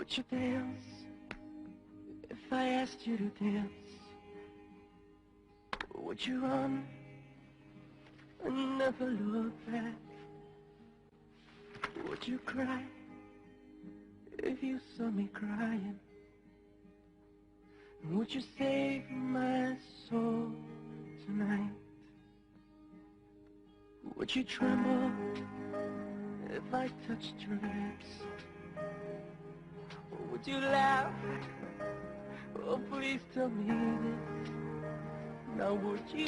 Would you dance if I asked you to dance? Would you run and never look back? Would you cry if you saw me crying? Would you save my soul tonight? Would you tremble if I touched your lips? Or would you laugh? Oh, please tell me this. Now would you?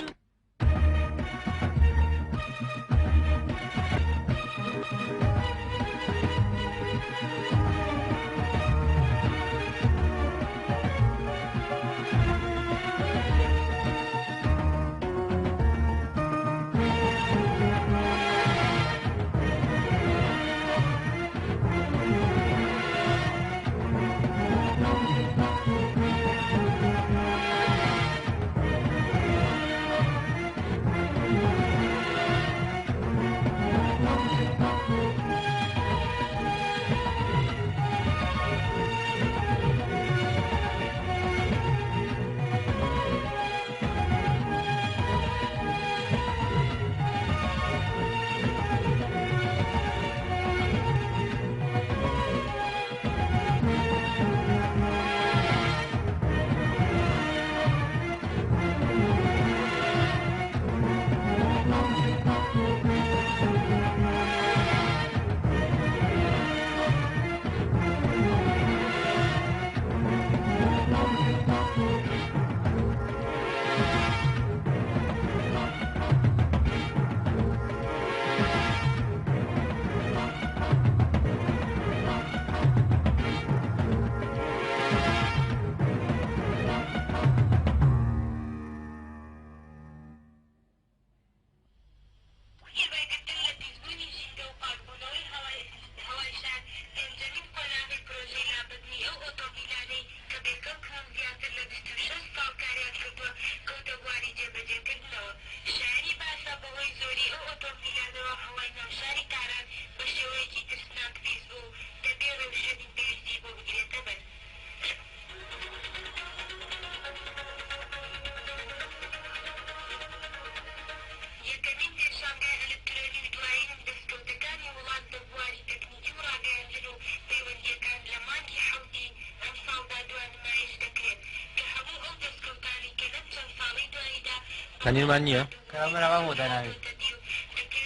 پەنیرمان نییە؟ کەرەمەرەوان بۆ داناویت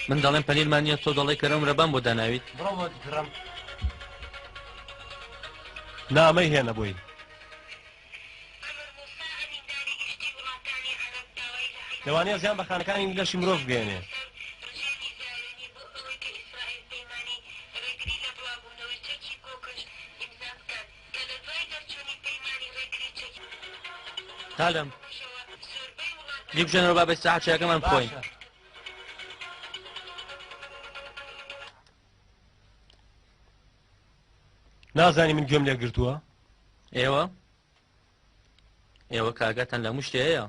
من دەڵێم پەنیرمان نییە، تۆ دەڵێ کەرەمرەبان بۆ داناویت. بڕۆ بۆ گڕم نامەی هێنە بۆی. لەوانەیە زیان بە خانەکانی لەشی مرۆڤ بگەێنێ. تالم لیک بژێنەوە بابەت ساعت چاکەمان بخۆین. نازانی من گوێم لێ گرتووە؟ ئێوە کاگاتان لە هەموو شتێ هەیە.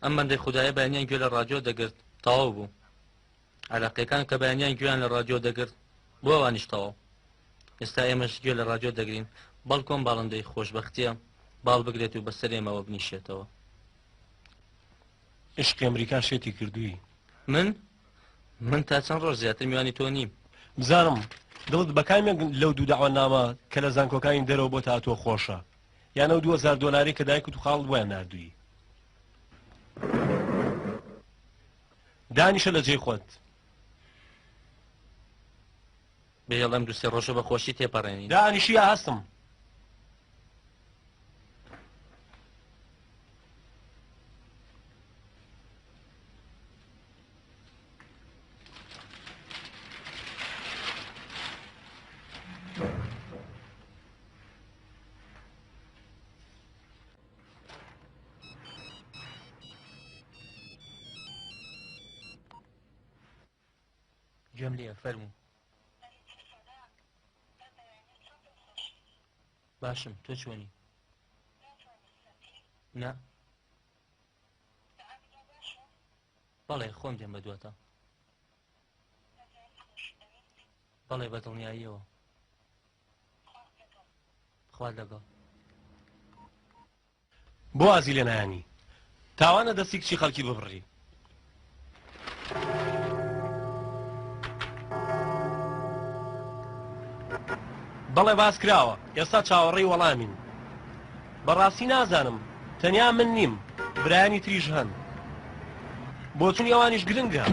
ئەم بەندەی خودایە بەیانیان گوێ لە ڕادیۆ دەگرت، تەواو بوو. عەراقیەکان کە بەیانیان گوێیان لە ڕادیۆ دەگرت بۆ ئەوانیش تەواو. ئێستا ئێمەش گوێ لە ڕادیۆ دەگرین، بەڵکۆم باڵندەی خۆشبەختیە باڵ بگرێت و بەسەر ئێمەوە بنیشێتەوە. عشقی ئەمریکا شێتی کردووی. من تا چەند ڕۆژ زیاتر میوانی تۆ نیم. بزانم دڵت بەکامێک لەو دوو داوانامە کە لە زانکۆکانی دەرەوە بۆ تا تۆ خۆشە، یان ئەو 2000 دۆلاری کە دایکت و خاڵت بۆیان ناردووی. دانیشە لە جێی خۆت. بێڵەم دو سێ ڕۆژە بە خۆشی تێپەڕێنی. دانیشی یا هەستم. گوێم لێیە فەرموو. باشم تۆ چۆنی؟ نا بەڵێ خۆم دێم بە دواتە. بەڵێ بە دڵنیاییەوە. خوا لەگەڵ بۆ ئازی لێ نایانی تاوانە دەستی کچی خەڵکی ببڕی بەڵێ باس کراوە ئێستا چاوەڕێی وەڵامین بەڕاستی نازانم تەنیا من نیم برایانی تریش هەن بۆچون ئەوانیش گرنگە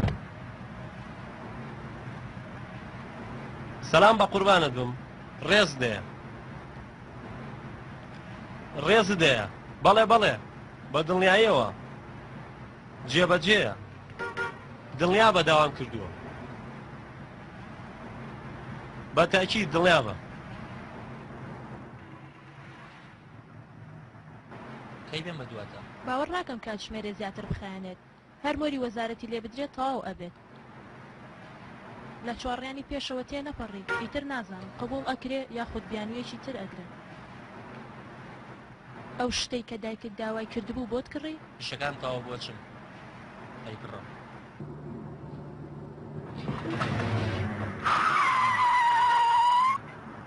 سەلام بە قوربانت بم ڕێز دێ ڕێز دێ بەڵێ بەڵێ بە دڵنیاییەوە جێبەجێە دڵنیا بە داوام کردووە بە تاکید دڵنیا بە کەی بێن بە دواتە باوەڕ ناکەم کاتژمێرە زیاتر بخایەنێت هەر مۆری وەزارەتی لێ بدرێت تەواو ئەبێت لە چوارڕیانی پێشەوە تێ نەپەڕی ئیتر نازانم قبول ئەکرێ یاخود بیانویەکی تر ئەدرێت ئەو شتەی کە دایکت داوای کردبوو بۆت کڕی شەکان تەواو بۆچم ئەی بڕە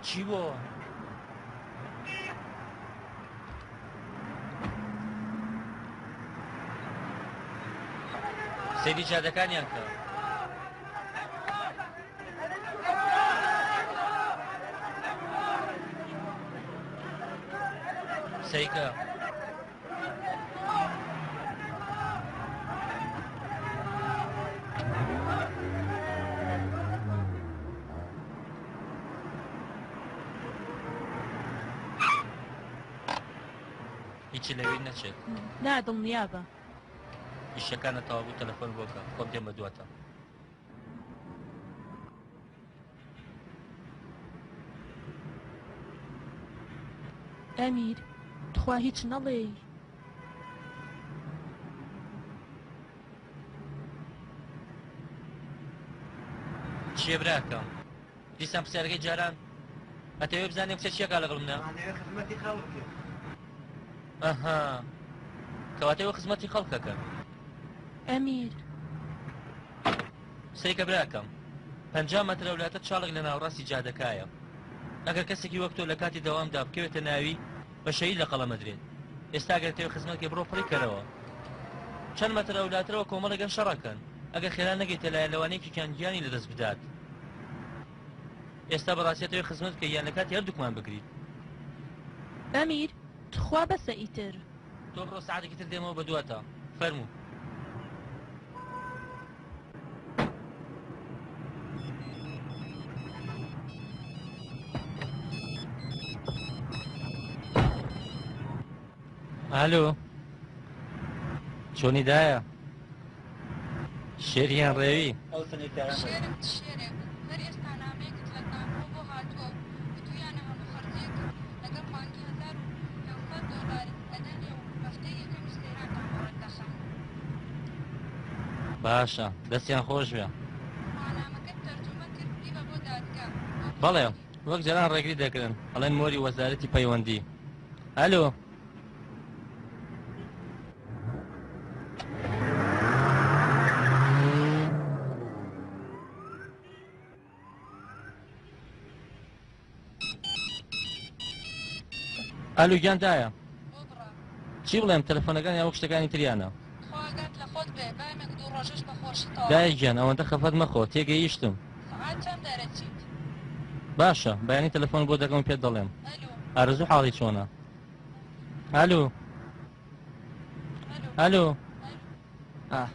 چی بۆ سەیری جادەکانیان کە سەیکە هیچی لەوێ نەچێت نادڵنیا بە ئیشەکانە تەواو بوو تەلەفۆن بۆکە خۆم دێم بە دواتە ئەمیر تخوا هیچ نەڵێ چیە براکەم دیسان پرسیارەکەی جاران ئەتەوێ بزانێ کچە چیەکا لەگەڵ منە خزمەتی خەڵکە ئەها کەواتەوە خزمەتی خەڵکەکە ئەمیر سەیکە براکەم 50 مەترە وڵاتە چاڵێک لە ناوڕاستی جادەکایە ئەگەر کەسێکی وەک تۆ لە کاتی دەوامدا بکەوێتە ناوی بە شەهید لە قەڵەمەدرێت ئێستا ئەگەر تێوە خزمەتێ بڕۆ پڕی کەرەوە چەند مەترە وڵاترەوە کۆمەڵێگەن شەڕەکەن ئەگەر خێران نەگەیتە لایەن لەوانەیەکی گیانی لەدەست بدات ئێستا بەڕاستیەوەی خزمەت کە یان لە کاتی هەردووکمان بگریت ئەمیر تخوا بەسە ئیتر تۆ بڕۆ ساعتێکی تر دێمەوە بە دواتە فەرموو ئالۆ چۆنی دایە شێریان ڕێوی شێرم شێرێک هەر ئێستا نامەیەکت لە تاکۆ بۆ هاتووە وتویانە هەموو خەرجێک لەگەڵ بانکی $1900 ئەدەنێ و هەفتەی یەکەمی سلێرانتان وەردەخەم باشە دەستیان خۆش بێ مانامەکەت تەرجمە کرد دیبە بۆ دادگا بەڵێ وەک جەران ڕێگری دەکردن ئەڵێن مۆری وەزارەتی پەیوەندی ئەلۆ ئەلو گیاندایە بۆ بڕە چی بڵێم تەلەفۆنەکان یا وەک شتەکانی تریانە خواگات لە خۆت بێ بامێک دوو ڕۆژش بە خۆشتەوە دایە گیان ئەوەندە خەفەت مەخۆ تێگەیشتم سەعات چەند دەرەچیت باشە بەیانی تەلەفۆن بۆ دەکەم پێت دەڵێم ئەلو ئارزوو حاڵی چۆنە ئەلو ئەلو ئاه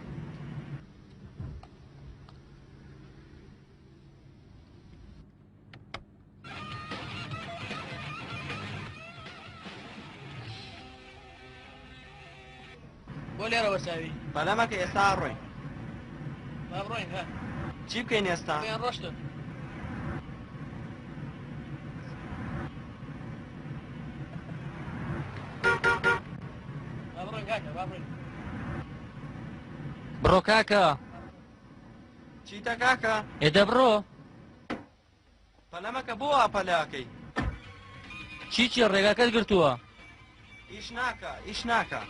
بۆ لێرە وەساوی بەلەمەکە ئێستا ڕۆین با بڕۆین ها چی بکەین ئێستا پێیان ڕۆشتە با بڕۆین کاکە با بڕۆین بڕۆ کاکە چیتە کاکە ئێدە بڕۆ بەلەمەکە بۆ ئاپەلاکەی چی ڕێگاکەت گرتووە ئیش ناکە ئیش ناکە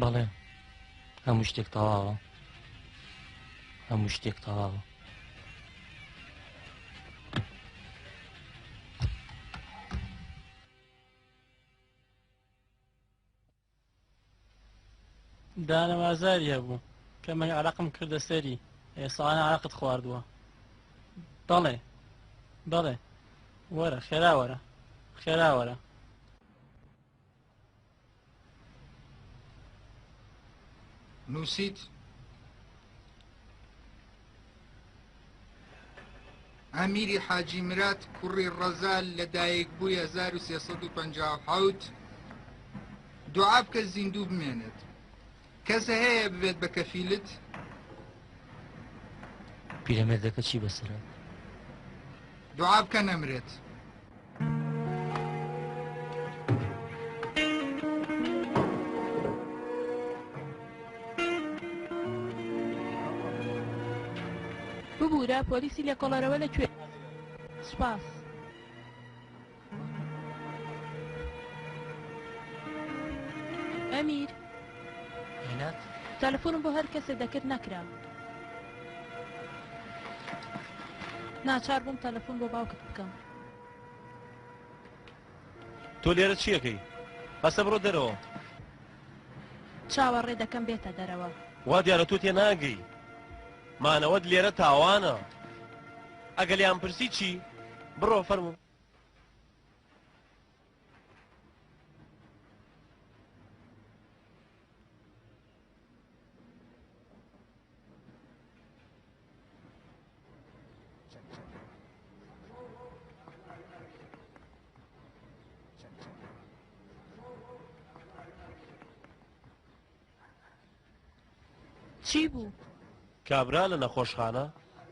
بەڵێ هەموو شتێک تەواوە هەموو شتێک تەواوە دانم ئازاریە بوو کە من عەرەقم کردە سەری ئێساڵانە عەرەقت خواردووە بەڵێ بەڵێ وەرە خێرا وەرە خێرا وەرە نووسیت ئەمیری حاجی مرات کوڕی ڕەزال لەدایک بووی 1357 دوعا بکە زیندوو بمێنێت کەسە هەیە ببێت بە کەفیلت پیرەمێردەکە چی بەسرە دوعا بکە نەمرێت ببوورە پۆلیسی لێکۆڵەرەوە لەکوێ سوپاس ئەمیر هێنات تەلەفۆنم بۆ هەر کەسێ دەکرد نەکرا ناچار بووم تەلەفۆن بۆ باوکت بکەم تۆ لێرە چیەکەی بەسە بڕۆ دەرەوە چاوەڕێ دەکەم بێتە دەرەوە وا دیارە تۆ تێ ناگەی مانەوەت لێرە تاوانە ئەگەلیان پرسی چی بڕۆ فەرموو چی بوو کابرا لە نەخۆشخانە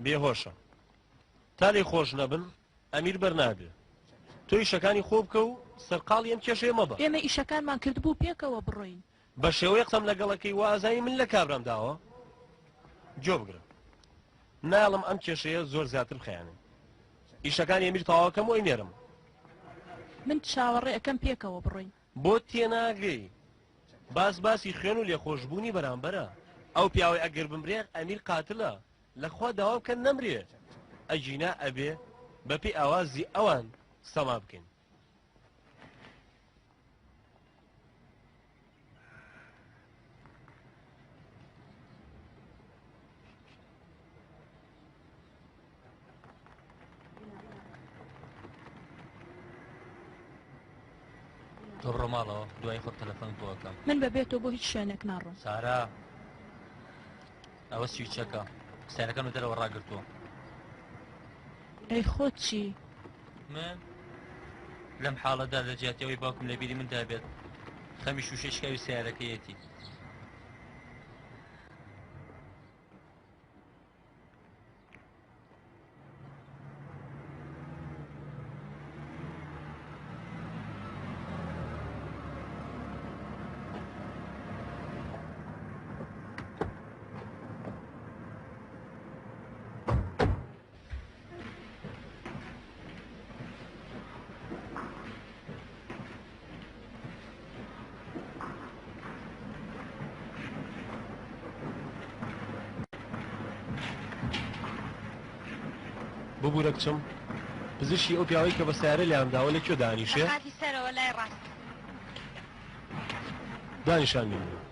بێهۆشە تا لێ خۆش نەبن ئەمیر بەرنابێ تۆ ئیشەکانی خۆ بکە و سەرقاڵی ئەم کێشەیە مەبە ئێمە ئیشەکانمان کردبوو پێکەوە بڕۆین بە شێوەیە قسەم لەگەڵەکەی وا ئازایی من لە کابرام داوە جۆ بگرە ناڵم ئەم کێشەیە زۆر زیاتر خەیانێ ئیشەکانی ئەمیر تەواوەکەم وی نێرم من چاوەڕێ ئەەکەم پێکەوە بڕۆین بۆ تێناگەی باسی خوێن و لێخۆشببوونی بەرامبەرە ئەو پیاوەی ئەگەر بمرێ ئەمیر قاتلە لەخوا داوا بکەن نەمرێ ئەجینا ئەبێ بەپی ئاوازی ئەوان سەما بکەین تۆ بڕۆ ماڵەوە دوای خۆت تەلەفۆن بۆەکەم من بەبێتەوە بۆ هیچ شوێنێک ناڕۆم سارا ئەوە سویچەکە سیارەکەن و دەرەوە ڕاگرتووە ئەی خۆت چی من لەم حاڵەدا لە جیاتیەوەی باوکم لە بیری مندا بێت خەمی شوشەی شکاوی سیارەکەیەتی ببوورە کچم پزیشکی ئەو پیاوەی کە بە سیارە لامداوە لەکوێ دانیشێ خاتی سەرەوە لای ڕاست دانیشان بینی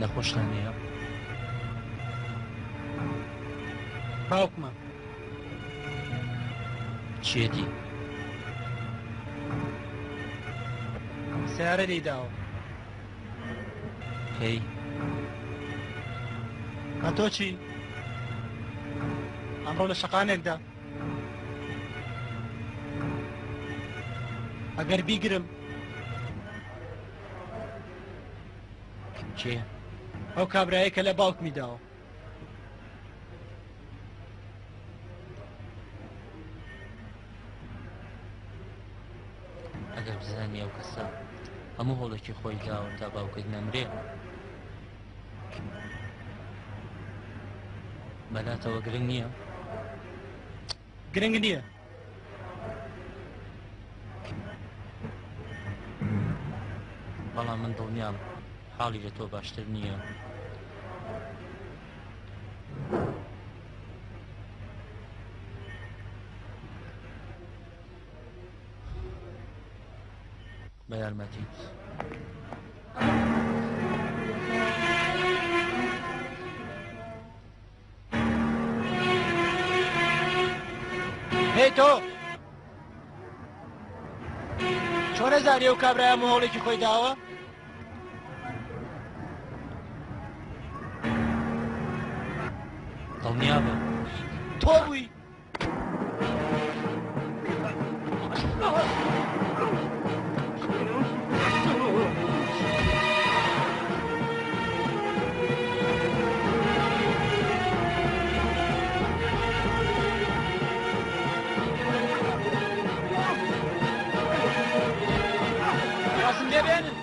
نەخۆشخانەیە باوکمە چێتی سیارە لێداوە هەی تۆ چی ئەمڕۆ لە شەقانێکدا ئەگەر بیگرم چێ ئەو کابرایە کە لە باوکمی داوە ئەگەر بزانانی ئەو کەسە هەموو هەوڵێکی خۆی داوە تا باوکت نەمرێ بەلاتەوە گرنگ نییە گرنگ نییە بەڵام من دڵنیام حاڵی لە تۆ باشتر نییە بە یارمەتیت هێ تۆ چۆنە زاری ئەو کابرایە هەموو هەوڵێکی خۆی داوە دڵنیا بە تۆ بووی ڕاستم لێبێنن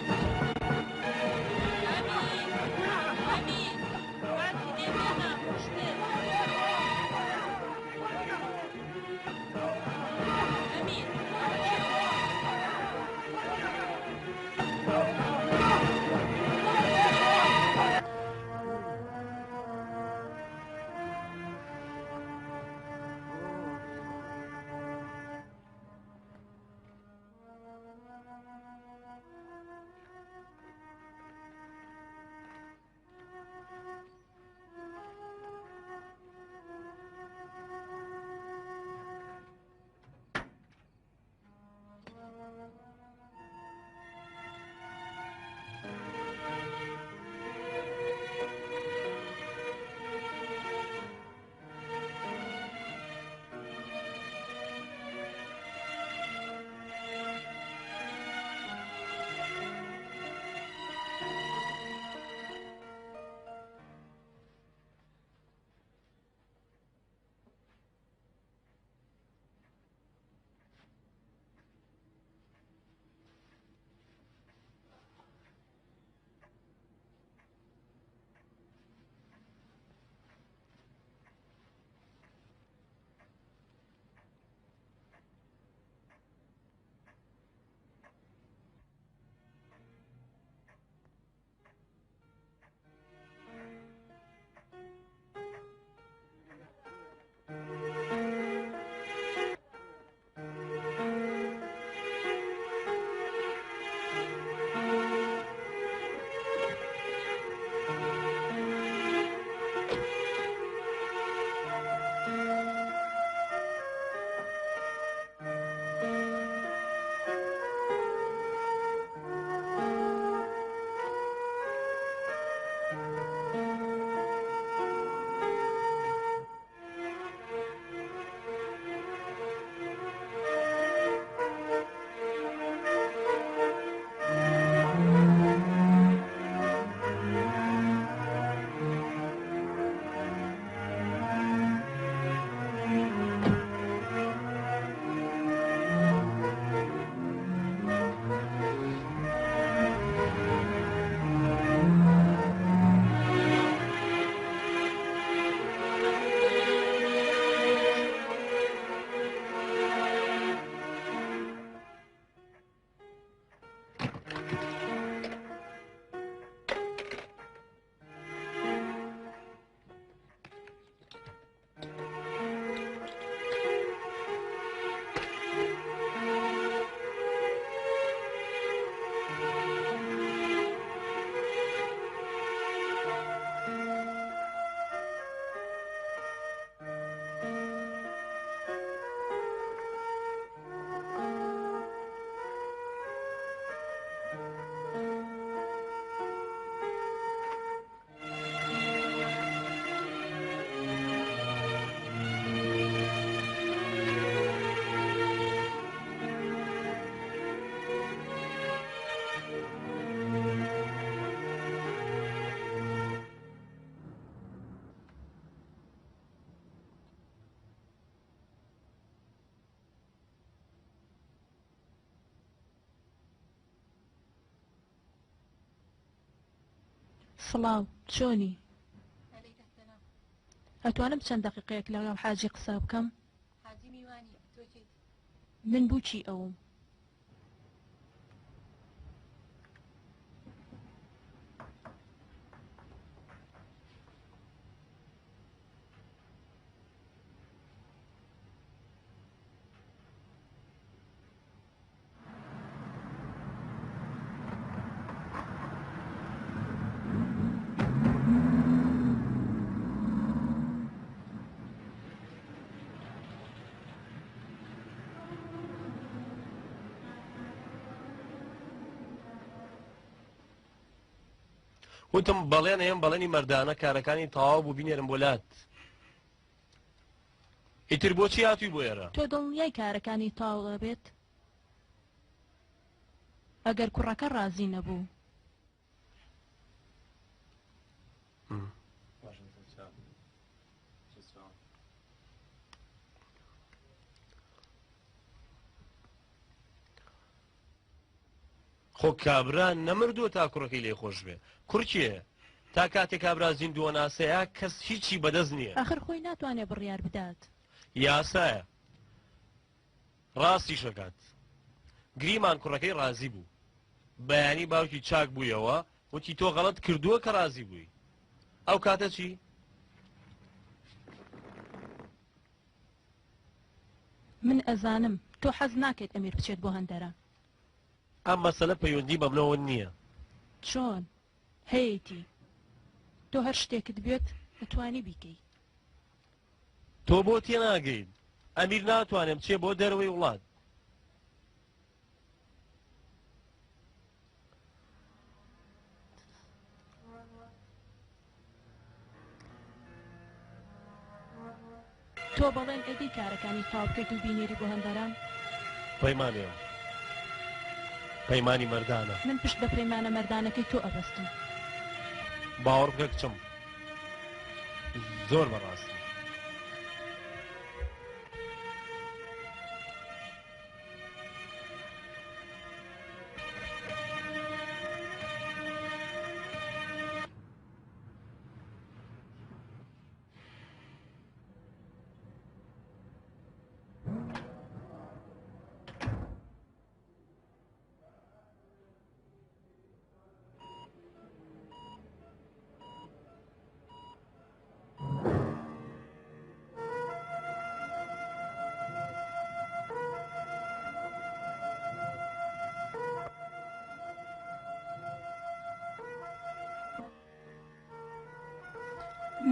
سڵاو چۆنی عەلەیکە سەلام. ئەتوانم چەند دەقیقەیەک لەگەڵ حاجی قسە بکەم حاجی میوانی تۆ چیت؟ من بووچی ئەوم وتم بەڵێن ئێم بەڵێنی مەردانە کارەکانی تەواو بوو بینێرم بۆ لات. ئیتر بۆچی هاتووی بۆ ئێرە؟ تۆ دڵنیای کارەکانی تاو دەبێت ئەگەر کوڕەکە ڕازی نەبوو خۆ کابرا نەمردووە تا کوڕەکەی لێ خۆش بێ. کوڕکیە تا کاتێک کابرا زیندووە ناسەیە کەس هیچی بەدەست نییە. ئاخر خۆی ناتوانێت بڕیار بدات. یاسایە ڕاستی شەکات. گریمان کوڕەکەی ڕازی بوو. بەیانی باوکی چاک بوویەوە وتی تۆ غەڵەت کردووە کە ڕازی بووی. ئەو کاتە چی؟ من ئەزانم تۆ حەز ناکەیت ئەمیر بچێت بۆ هەندەرە. ئەم مەسەلە پەیوەندی بە منەوە نییە. چۆن هەیەی تۆ هەر شتێکت بێت دەتوانی بیکەی. تۆ بۆ تێناگەیت. ئەمیر ناتوانێت بچێ بۆ دەرەوەی وڵات. تۆ بەڵێن ئەدی کارەکانی تاو بکەیت و بینێری بۆ هەندەران. پەیمانێ پەیمانی مەردانە. من پشت بە پەیمانە مەردانەکەی تۆ ئەبەستم. باوەڕ بکە کچم زۆر بەڕاستی.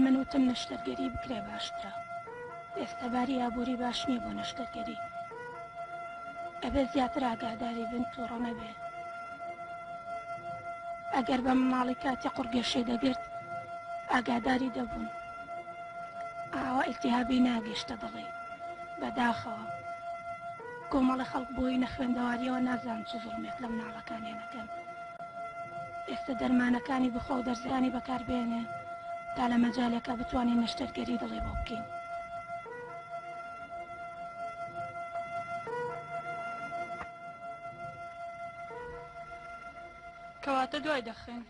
من وتم نەشتەرگەری بکرێ باشترە. ئێستا باری ئابووری باش نییە بۆ نەشتەرگەری. ئەبێ زیاتر ئاگاداری بن تووڕە نەبێ. ئەگەر بە ماڵی کاتی قورگێشێ دەگرت ئاگاداری دەبوون. ئاوا ئیلتیهابی ناگەیشتە دڵی بەداخەوە. کۆمەڵی خەڵک بۆی نەخوێندەواریەوە نازان چ زوڵمێک لە مناڵەکانیان نەکەن. ئێستا دەرمانەکانی بخۆ و دەرزیانی بەکاربێنێ تا لە مەجالێکە بتوانین نەشتەرگەری دڵی بۆ بکەین. کەواتە دوای دەخێن.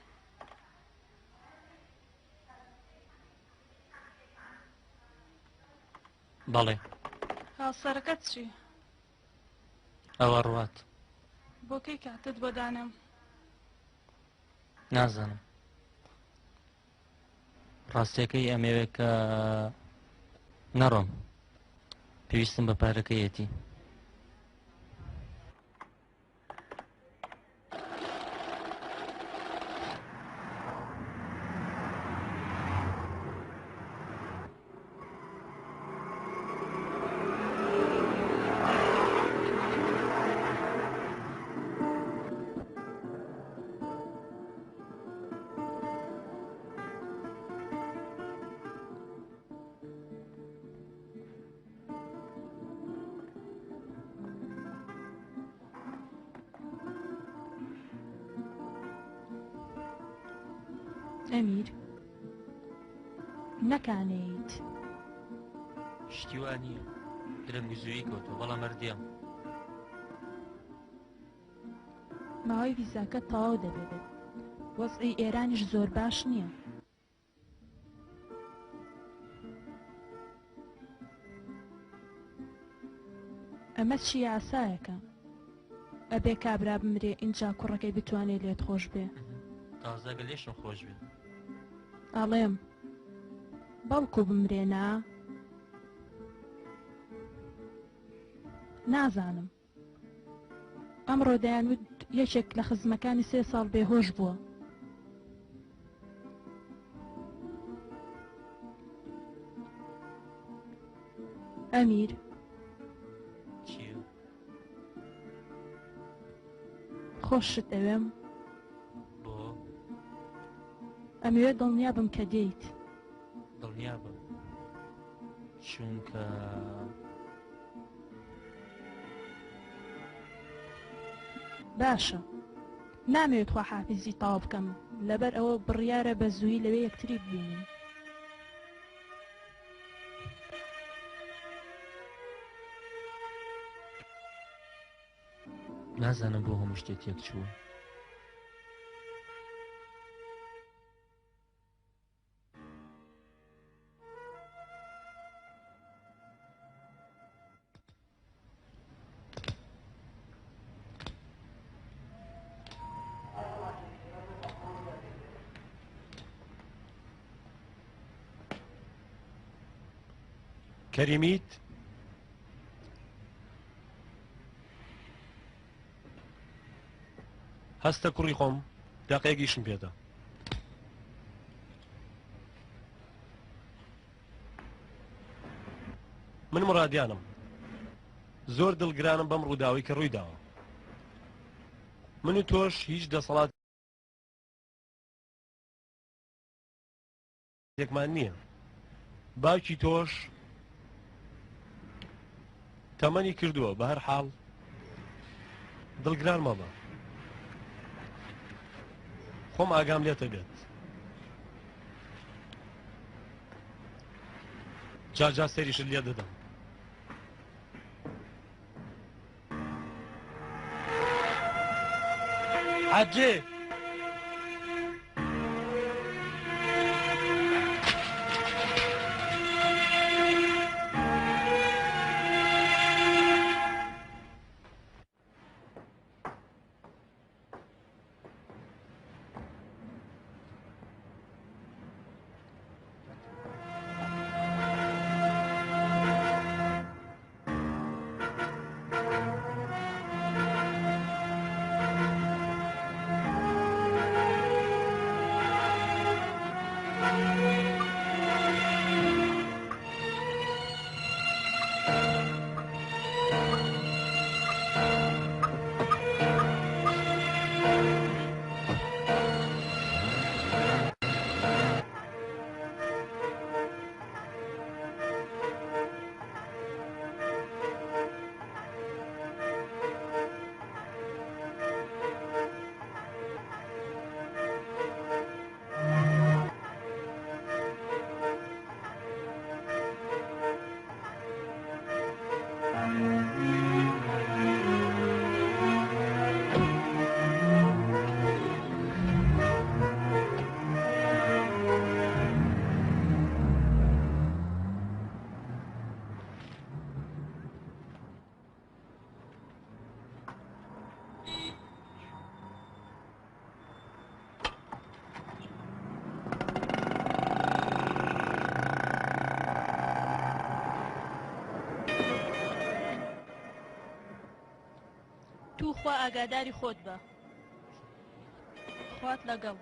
بەڵێ هاوسەرەکەت چی؟ ئەوە ڕوات بۆ کەی کاتت بۆ دانم؟ نازانم. ڕاستیەکەی ئەمەوێت کە نەڕۆم. پێویستم بە پارەکەیەتی. ئەمیر نەکانێیت شتی وان نییە. درەنگزووی کەوتەوە بەڵام مەردیام. ماوەی ویزاکە تەواو دەبێت. وەزعی ئێرانیش زۆر باش نییە. ئەمە چی یاسایەکە؟ ئەبێ کابرا بمرێ ئینجا کوڕەکەی بتوانێت لێت خۆش بێ. تازەگە لێشم خۆش بێت. ئەڵێم بەڵکو بمرێنا؟ نازانم. ئەمڕۆ دەیانوت یەکێک لە خزمەکانی 3 ساڵ بێهۆش بووە. ئەمیر چییە؟ خۆشت ئەوێم؟ بۆ؟ ئەمەوێت دڵنیا بم کە دێیت. دڵنیا بم چونکە باشە، نامەوێت خواحافیزی تاوا بکەم لەبەر ئەوە بڕیارە بە زووی لەوێ یەکتری ببینین. نازانم بۆ هەموو شتێک یەک چووە. کەریمیت هەستە کوڕی خۆم داقەیەکیشم پێدا. من مڕادیانم زۆر دڵگرانم بەم ڕووداوی کە ڕووی داوە. من و تۆش هیچ دەسەڵات یەکمان نییە. باوکی تۆش تەمەنی کردووە، بە هەر حاڵ دڵگران مەبە. خۆم ئاگام لێتە بێت. جاجا سەریشت لێ دەدەم. حەجێ خوا ئاگاداری خۆت بە. خوات لەگەڵ.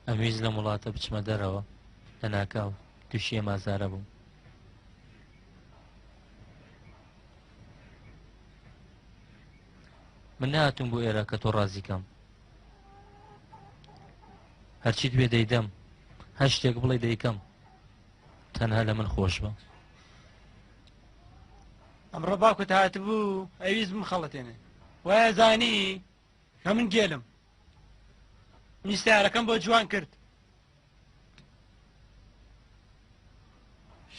ئەمویست لە وڵاتە بچمە دەرەوە لە ناکاو تووشیە مازارە بووم. من نهاتم بۆ ئێرە کە تۆ ڕازیکەم. هەرچیت وێ دەیدەم هەر شتێک بڵێ دەیکەم تەنها لە من خۆش بە. ئەمڕۆ باوکت هاتبوو ئەویست بمخەڵەتێنێ وایە زانی کە من گێلم میستارەکەم بۆ جوان کرد.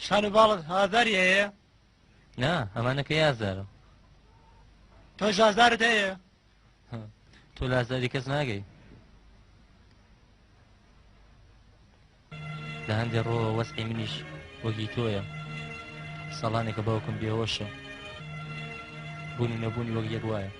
شان و باڵت هازاری هەیە؟ نا ئەمانەکە یازارە. تۆ ژازارت هەیە؟ تۆ لازاری کەس ناگەی. لە هەندێک ڕۆوە وەسعی منیش وەکی تۆیە. ساڵانێکە باوکم بێهۆشە بوونی نەبوونی وەک یەک وایە.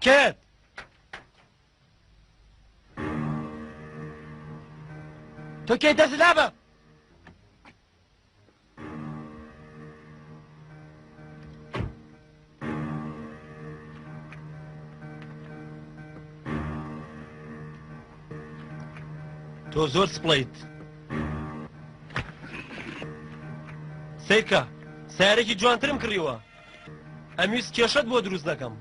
کێت؟ تۆ کێ دەست لابە؟ تۆ زۆر سپڵیت. سیرکە سیارێکی جوانترم کڕیوە. ئەمویست کێشت بۆ دروست دەکەم.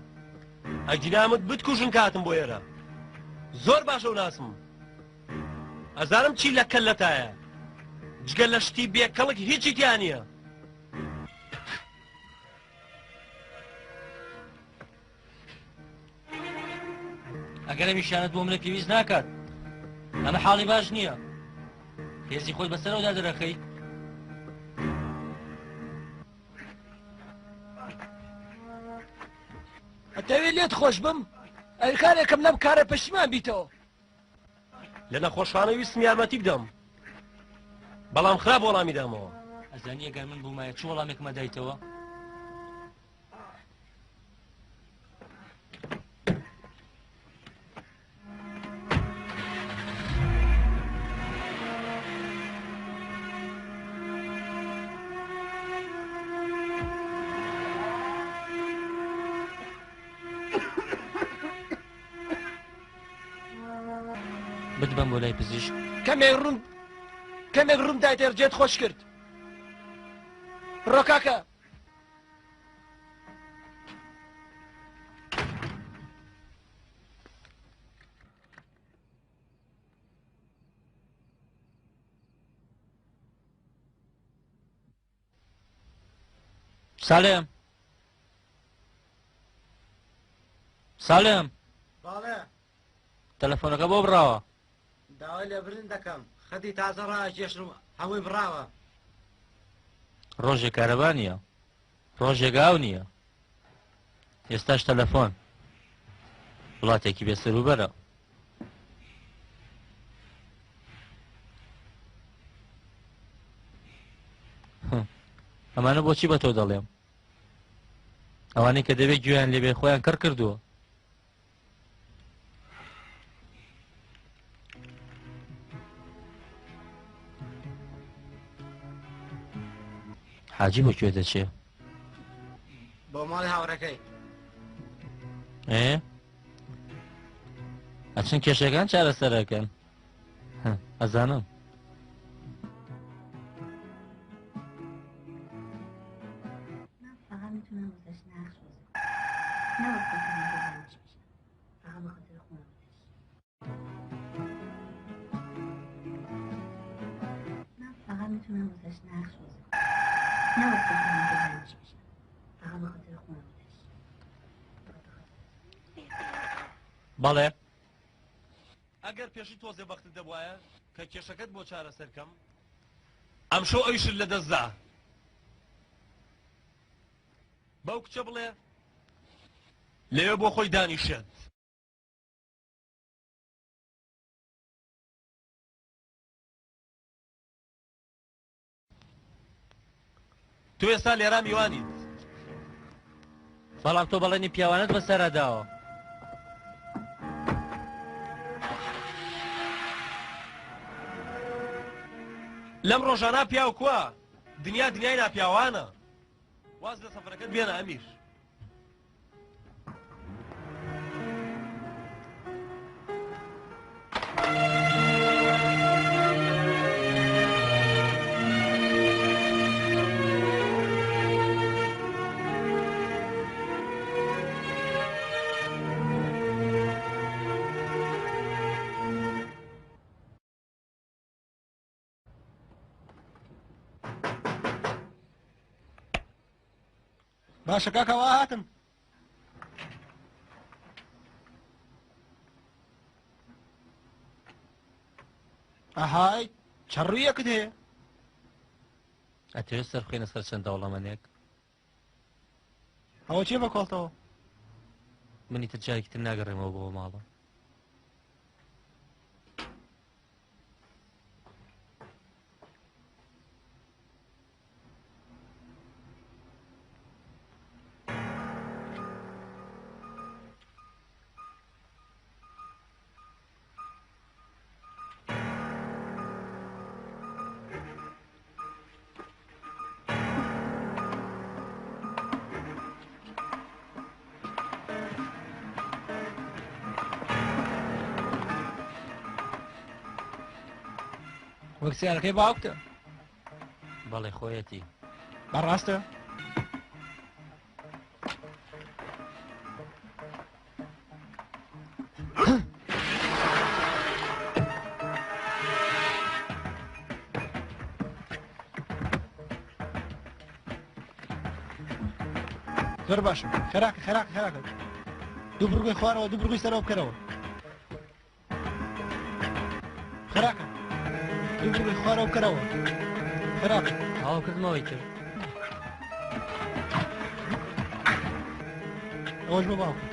ئەگینامت بتکوژن کاتم بۆ ئێرە. زۆر باشە و ناسم. ئەزانم چی لە کەللەتایە. جگە لە شتی بێکەڵک هیچی تیان نییە. ئەگەر ئەمیشانت بۆ منە پێویست ناکات ئەمە حاڵی باش نییە. هێزی خۆی بەسەرەوەدا دەرەخەی. ئەتەوێت لێت خۆش بم ئەرکارێکم لەم کارە پەشیمان بیتەوە. لە نەخۆشخانە ویستم یارمەتی بدەم بەڵام خراپ وەڵامی دامەوە. ئەزانی ئەگەر من بوومایە چ وەڵامێکمە دایتەوە؟ بتبەم بۆ لای پزیشک. کەمێک ڕووم دایت ئێرجێت خۆش کرد. بڕۆ کاکە. سالم سالم باڵێ تەلەفۆنەکە بۆ بڕاوە. داوای لێ برن دەکەم خەتی تازە ڕاکێشم هەمووی بڕاوە. ڕۆژێک کارەبا نییە ڕۆژێک ئاو نییە. ئێستاش تەلەفۆن وڵاتێکی بێسەروبەرە. ئەمانە بۆچی بە تۆ دەڵێم؟ ئەوانەی کە دەبێت گوێیان لێبێ خۆیان کڕ کردووە. حاجی بۆ کوێ دەچێ؟ بۆ ماڵی هاوڕەکەی. ئەچن کێشەکان چارەسەرەکەن. ئەزانم. بەڵێ ئەگەر پێشی تۆزێ بەختت دەبوایە کە کێشەکەت بۆ چارەسەرکەم ئەم شەو ئەویشت لە دەستدا بەو کچە بڵێ لەوێ بۆ خۆی دانیشێت تو ئێستا لێرا میوانیت بەڵام تۆ بەڵێنی پیاوانت بەسەرەداوە لەم ڕۆژانە پیاو کووە دنیا دنیای ناپیاوانە واز لە سەفرەکەت بێنە ئەمیر باشە کاکەوا هاتم ئەهای چڕویەکت هەیە ئەتەوێت سەرخێنە سەر چەند دەوڵەمەندێک ئەوە چێ بە کۆڵتەوە منی تر جارێکتر ناگەڕێمەوە بۆ ماڵە وەک سیارەکەی باوکتە بەڵێ خۆیەتی بەڕاستە زۆر باشە خێراکە خێراکە خێراکە دوو بڕگوی خوارەوە دوو بڕگوی سەرەوە بکەرەوە خێراکە دوو بڕگوی خوارەوە بکەرەوە خێراکە هاوکردنەوەی کرد ئەوەش بۆ باوکە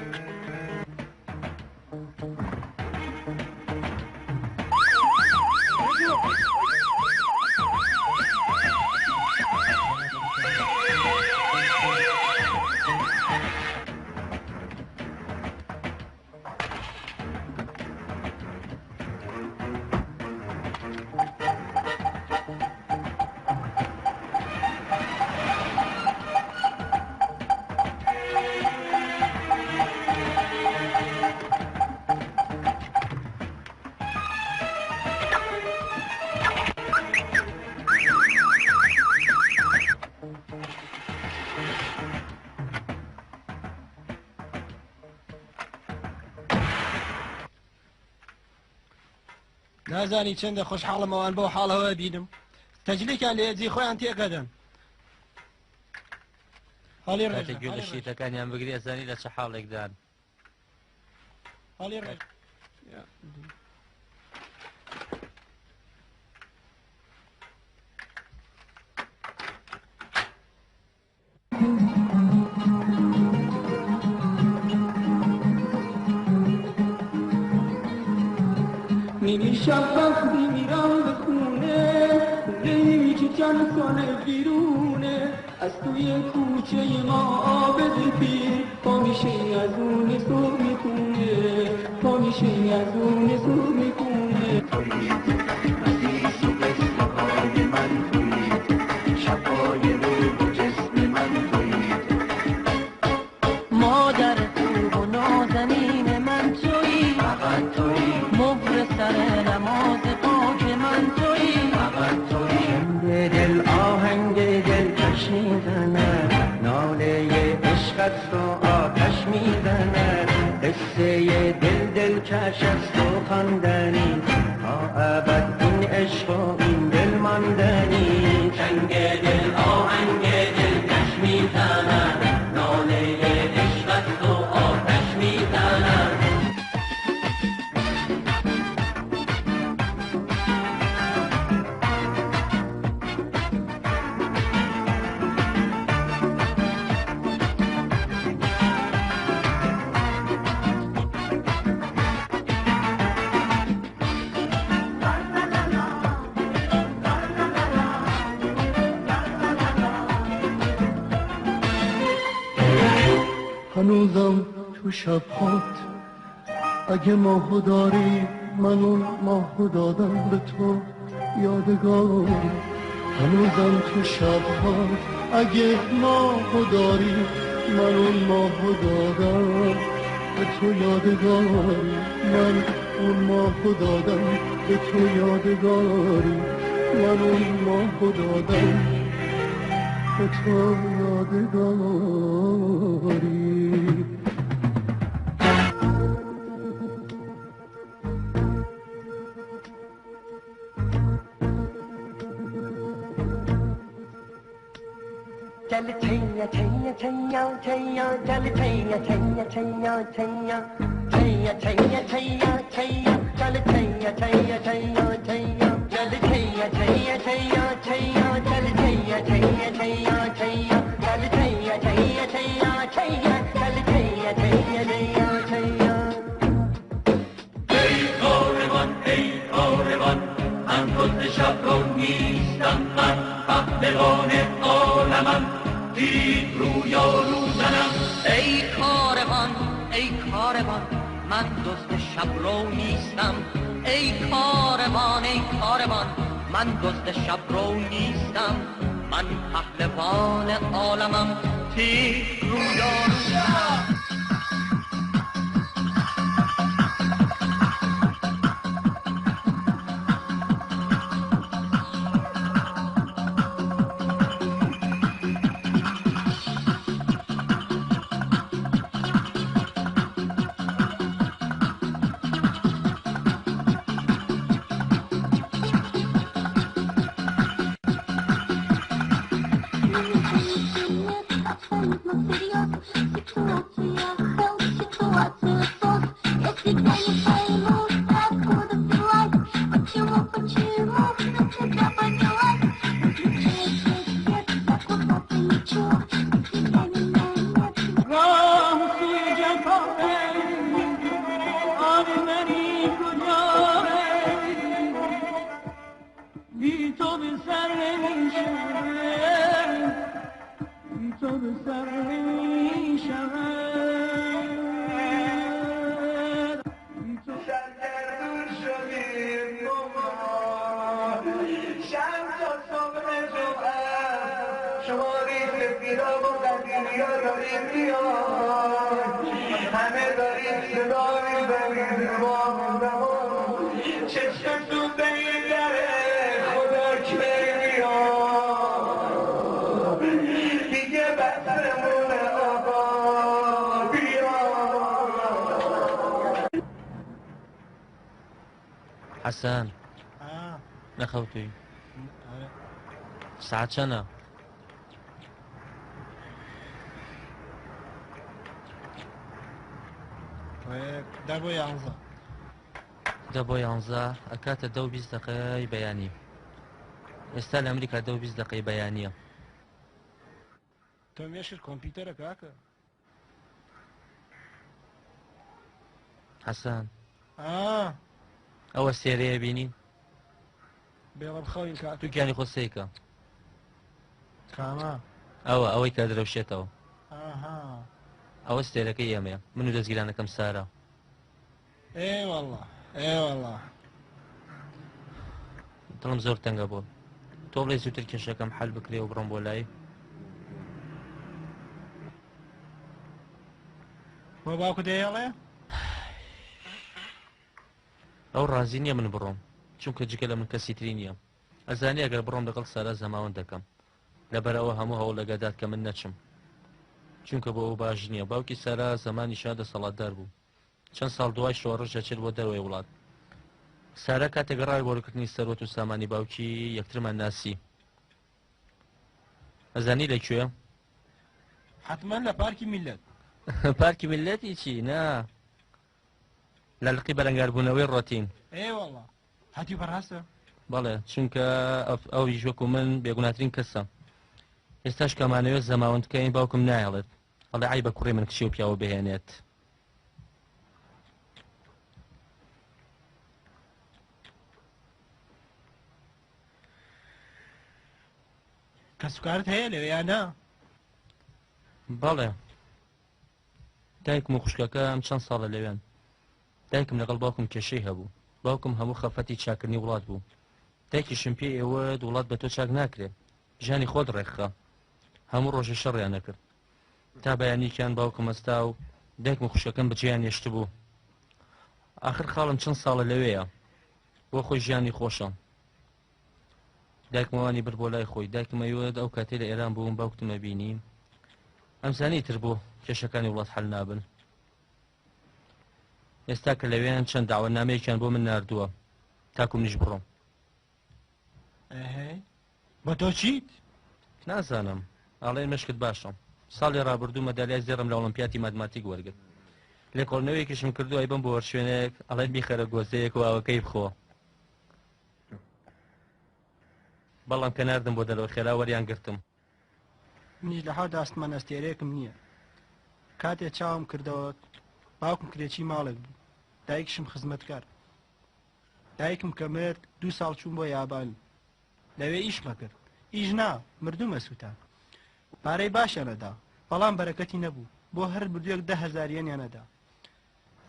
نازانی چەندە خۆشحاڵمەوان بەو حاڵەوە بینم تەجلیکان لە هێزی خۆیان تێکەدەن حاڵی ڕێژە کاتێک گوێ لە شیتەکانیان بگری ئەزانی لە چه حاڵێکدان حاڵی ڕێژ نیمی شب وقتی میرم به خونه خونه جان کنه بیرونه از توی کوچه ما آبد پیر پا میشه از اون سو میخونه پا میشه از اون سو میخونه مادر خوب و نازنین من تویی فقط تویی مهر سر نماز پاک من تویی فقط تویی دل آهنگ دلکش میزنه ناله عشقت رو آتش میزنه قصه دلکش است و خواندنی تا ابد این عشق و این دل ماندنی چنگ دل آهنگ دلکش میزنه ناله عشقت رو آتش میزنه هنوزم تو شبهات اگه ماهو داری من اون ماهو دادم به تو یادگار هنوزم تو شبهات اگه ماهو داری من اون ماهو دادم به تو یادگاری من اون ماهو دادم به تو یادگاری من اون ماهو دادم به تو یادگاری चल छैया छैया छैया छैया चल छैया छैया छैया छैया छैया छैया छैया छैया चल छैया छैया छैया छैया चल छैया छैया छैया छैया चल छैया छैया छैया छैया चल छैया छैया छैया छैया चल छैया छैया छैया Chaiyya Hey Oregon, anton de Chabroniestan man, Babylone Olaman, Tid Jerusalem. ای کاروان من دزد شبرو نیستم ای کاروان من دزد شبرو نیستم من پهلوان عالمم تیر رویارو حسن نخوتوی ساعت چنه دە بۆ 11 ئەکاتە 20 دقەی بەیانی ئێستا لە ئەمریکا 20 دقەی بەیانیە تۆ مێشت کۆمپیوتەرە کاکە حەسان ئەوە سێرەیە بینی بێڵە بخەوین کاکە تو گیانی خۆ سەیکە کامە ئەوەی کە دەرەوشێتەوە ئەوە سێرەکەی ئێمەیە من و دەستگیرانەکەم سارە ئێوەڵڵا دڵم زۆر تەنگە بۆ تۆ بڵێ زووتر کێشەکەم حەل بکرێ و بڕۆم بۆ لای بۆ باوکو دەیەڵێ ئەو ڕازی نییە من بڕۆم چونکە جگە لە من کەسی تری نییە ئەزانی ئەگەر بڕۆم لەگەڵ سارا زەماوەند دەکەم لەبەرەوە هەموو هەوڵ لەگەدات کە من نەچم چونکە بۆ ئەو باش نییە باوکی سارا زەمانی شادە سەڵاتدار بوو چەند ساڵ دوای شۆڕش دەچێت بۆ دەروەوەی وڵات سارا کاتێک ڕای بۆڕکردنی سەرۆت و سامانی باوکی یەکترمان ناسی ئەزانی لەکوێ حتمما لە پارکی میلەت پارکی میلەتی چی نا لە لقی بەرەنگاربوونەوەی ڕۆتین ئێوەڵڵا هاتی بەڕاستە بەڵێ چونکە ئەوی ژوەکو من بێگوناترین کەسە ئێستاش کەمانەوێت زەماوەندکەین باوکم نایەڵێت بەڵێ ئای بە کوڕێ من کچی و پیاوە بهێنێت کەسوکارت هەیە لەوێ یان نا بەڵێ دایکم و خوشکەکەم چەند ساڵە لەوێن. دایکم لەگەڵ باوکم کێشەی هەبوو. باوکم هەموو خەفەتی چاکردنی وڵات بوو. دایکیشم پێی ئێوە وڵات بە تۆ چاک ناکرێت. ژیانی خۆت ڕێکخە. هەموو ڕۆژە شەڕیان نەکرد. تا بەیانیکیان باوکم ئەستا و دایکم و خوشکەکەم بەجێیان هێشت بوو. آخر خاڵم چەند ساڵە لەوەیە. بۆ خۆی ژیانی خۆشە. دایکمەوانی بر بۆ لای خۆی. دایکم ئەیوە ئەو کاتێ لە ئێران بووم باوکتمە بینیم. ئەمزانی تر بۆ کێشەکانی وڵات حەل نابن. ئێستا کە لەوێیان چەند داوەنامەیەکیان بۆ من ناردووە تاکو منیش بڕۆم. بە تۆ چیت؟ نازانم. ئاڵێن مشکت باشە. ساڵی ڕابردوو مەدالیای زێڕم لە ئۆڵمپیاتی ماتماتیک وەرگرت. لێکۆڵنەوەیەکیشم کردو ئەیبم بۆ وەرشوێنێک ئەڵێن بیخەرە گۆزەیەک و ئاوەکەی بخۆ. بەڵام کە ناردم بۆ دەرەوە خێرا وەریان گرتم. منیش لە حاو داستمان ئەستێرەیەکم نییە. کاتێ چاوم کردەوە باوکم کرێکی ماڵێک بوو. دایکشم خزمەتکار. دایکم کە مرد 2 ساڵ چوون بۆ یابان. لەوێ ئیشمە کرد. ئیش نا مردومە سووتان. پارەی باشیانەدا بەڵام بەرەکەتی نەبوو. بۆ هەر بردوویەک 10,000 یانەدا.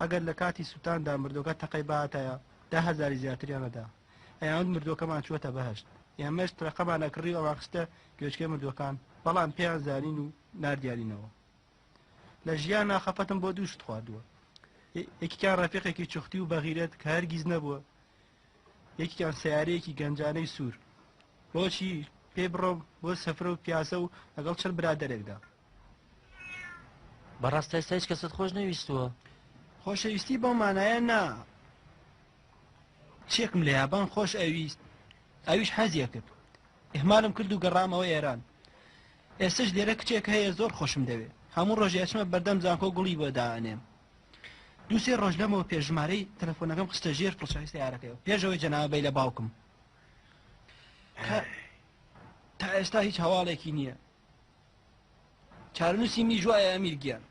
ئەگەر لە کاتی سووتاندا مردۆکە تەقەی باتایە 10,000 زیاتریانەدا. ئەیان مردۆکەمان چووەتە بەهەشت. ئێمەش ترەقەمان نەکڕی ئەوان خستە گوێچکەی مردوەکان بەڵام پێیان زانین و ناردیارینەوە. لە ژیان ناخەفەتم بۆ دووشت خواردووە. یەکیان ڕەفیقێکی چوختی و بەغیرەت کە هەرگیز نەبووە. یەکیان سیارەیەکی گەنجانەی سوور. بۆچی پێ بڕۆم بۆ سەفرە و پیاسە و لەگەڵ چەند برادەرێکدا. بەڕاستە ئێستا هیچ کەست خۆش نەویستووە. خۆشەویستی بۆ مانایە نا. چێکم لە یابان خۆش ئەویست. ئەویش حەزیە کرد. ئێحمالم کرد و گەڕامەوە ئێران. ئێستش لێرە کچێک هەیە زۆر خۆشم دەوێت. هەموو ڕۆژی ئەچمە بەردەم زانکۆ گوڵی بۆ دائەنێم. 2-3 ڕۆژ لەمەوە پێشژمارەی تەلەفۆنەکەم خستە ژێر پڵچەی سیارەکەیەوە. پێشەوەی جەنابەی لە باوکم. تا ئێستا هیچ هەواڵێکی نییە. چارەنووسی می جوایە ئەمیر گیان.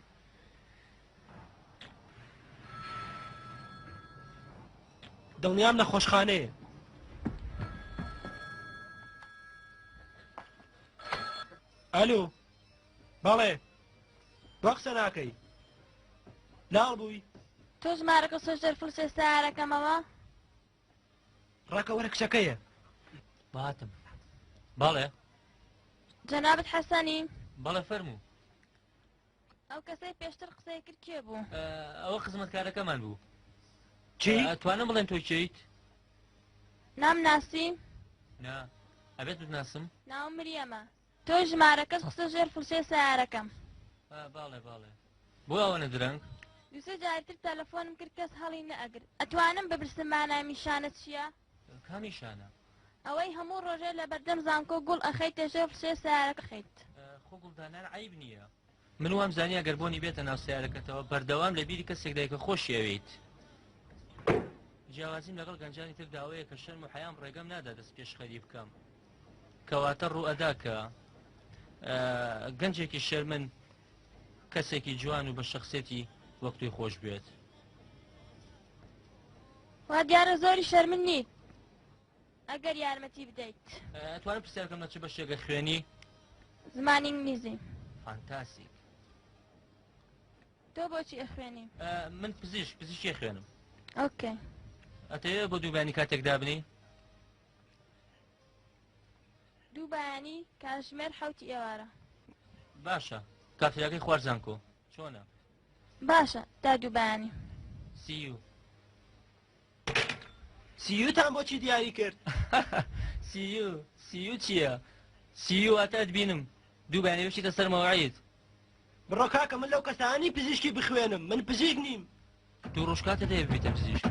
دڵنیام لە خۆشخانەیە. ئەلو بەڵێ بۆ قسە ناکەی لاڵ بووی تۆ ژمارەکە سۆژەر فلسێ سیارەکەمەوە ڕاکە وەرە کچەکەیە باتم بەڵێ جەنابەت حەسەنی بەڵێ فەرموو ئەو کەسەی پێشتر قسەی کرد کێ بوو ئەوە خزمەتکارەکەمان بوو چی؟ توانم بڵێم تۆ چیت؟ نامناسی؟ نا ئەبێت بناسم؟ ناو مریەمە تۆ ژمارەکەت خستە ژێر فلسێ سیارەکەم باڵێ باڵێ بۆ ئەوەنە درەنگ؟ دووسێ جارتر تەلەفۆنم کرد کەس هەڵی نەئەگر ئەتوانم ببرسم مانای میشانت چییە؟ کامیشانە؟ ئەوەی هەموو ڕۆژێ لە بەردەم زانکۆ گوڵ ئەخەیتە ژێر فلسێ سیارەکە خەیت خۆ گوڵدانان عیب نییە من وام زانیا گەربۆنی بێتە ناو سیارەکەتەوە بەردەوام لە بیری کەسێک دایکە خۆشیەوێیت جیاوازیم لەگەڵ گەنجانی تر داوەیە کە شەرم و حەیام ڕێگەم نادا دەست پێش خەری بکەم کەواتە ڕوو ئەدا کە گەنجێکی شەرمن کەسێکی جوان و بە شەخسێتی وەقتی خۆش بێت وا دیارە زۆری شەرمن نیت ئەگەر یارمەتی بدەیت ئەتوانم پرسیارکەم لە چ بەشێکە خوێنی زمانی انگلیزی فانتاستیک تۆ بۆچی ئەخوێنی من پزیشکی خوێنم ئۆکەی ئەتەوێت بۆ دووبانی کاتێک دابنی دوو بەیانی کاتژمێر 7 ئێوارە باشە کافرەکەی خوارزانکۆ چۆنە باشە تا دوو بەیانی سیوتان بۆچی دیاری کرد سیو چییە سیو ئاتات بینم دوو بەیانی بچیتە سەر مەواعید بڕۆ کاکە من لەو کەسانی پزیشکی بخوێنم من پزیشک نیم دوو ڕۆژ کاتە دەیە ببیتە پزیشک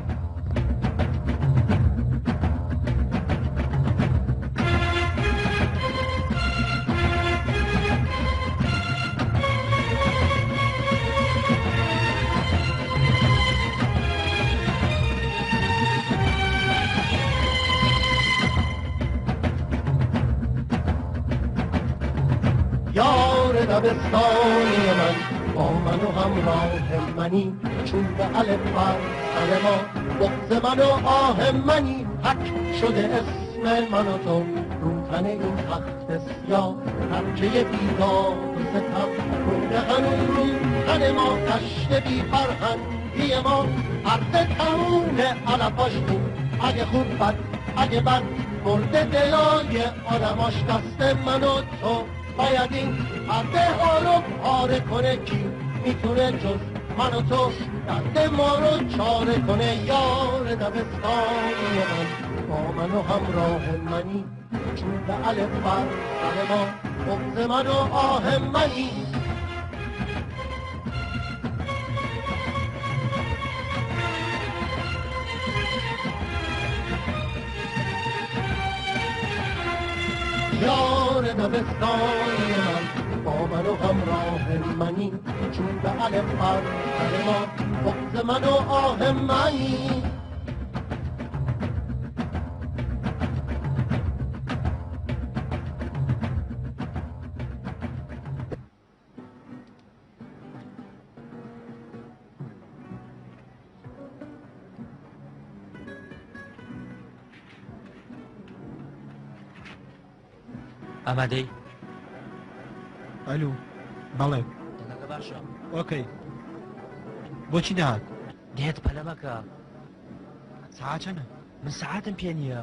یار دبستانی من با من و همراه منی چون به الف بر سر ما بغض من و آه منی حک شده اسم من و تو رو تن این تخت سیاه پرچه بیدار ستم خون هنوز تن ما کشت بی فرهنگی ما عرض تموم علفاش بود اگه خوب بد اگه بد مرده دلای آدماش دست من و تو باید این پرده ها رو پاره کنه کی میتونه جز من و تو درد ما رو چاره کنه یار دبستانی من با من و همراه منی چون به الف بر سر ما بغض من و آه منی یار دبستانی من با من و همراه منی چون به الف بر سر ما بغض من و آه منی ئامادەی ئەلو بەڵێ دەگەکە باشە ئۆکەی بۆچی دەهات دێت پەلەمەکە ساعات چەندە من سەعاتم پێ نییە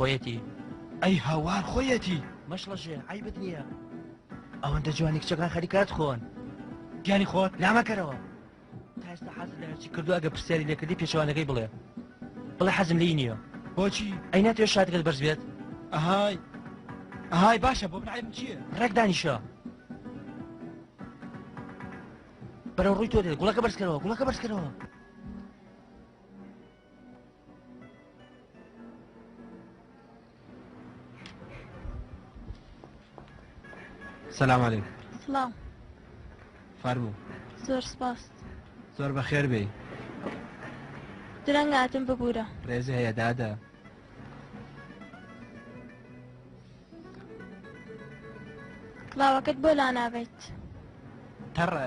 خۆیەتی ئەی هاوار خۆیەتی مەشڵەژێ عیبت نییە ئەوەندە جوانی کچەکان خەریکات خۆن گیانی خۆت لامەکەرەوە تا ئێستا حەزت لە هەرچی کردو ئەگە پرسیاری لێکردی پێشەوانەکەی بڵێ حەزم لێی نییە بۆچی ئەی ناتوێت شاتەکەت بەرز بێت ئەهای باشە بۆ منعیم چییە ڕێک دانیشە بەرەو ڕووی تۆ دێت گوڵەکە بەرزکەرەوە گوڵەکە بەرزکەرەوە سلام علیکم سلام فەرموو زۆر سپاس زۆر بەخێر بێی درەنگ هاتم ببوورە ڕێزی هەیە دادە کڵاوەکەت بۆ لا نابێت تەڕە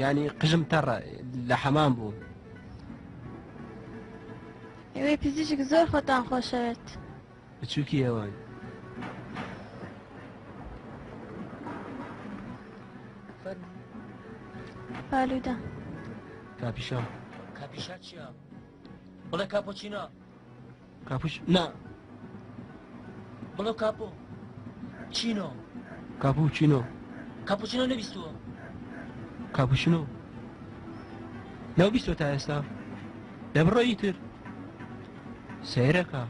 ینی قژم تەڕە لە حەمام بوو ئێوەی پزیشک زۆر خۆتان خۆشەوێت بچووکی ئەوان پالوودا کاپیشە کاپیشات چییە بڵێ کاپۆچینە کاپوش نا بڵێ کاپۆ چینۆ کاپوچینۆ کاپۆچینۆ نەبیستووە کاپوشنۆ نەوبیستۆ تا ئێستا دەبڕۆی تر سیرەکە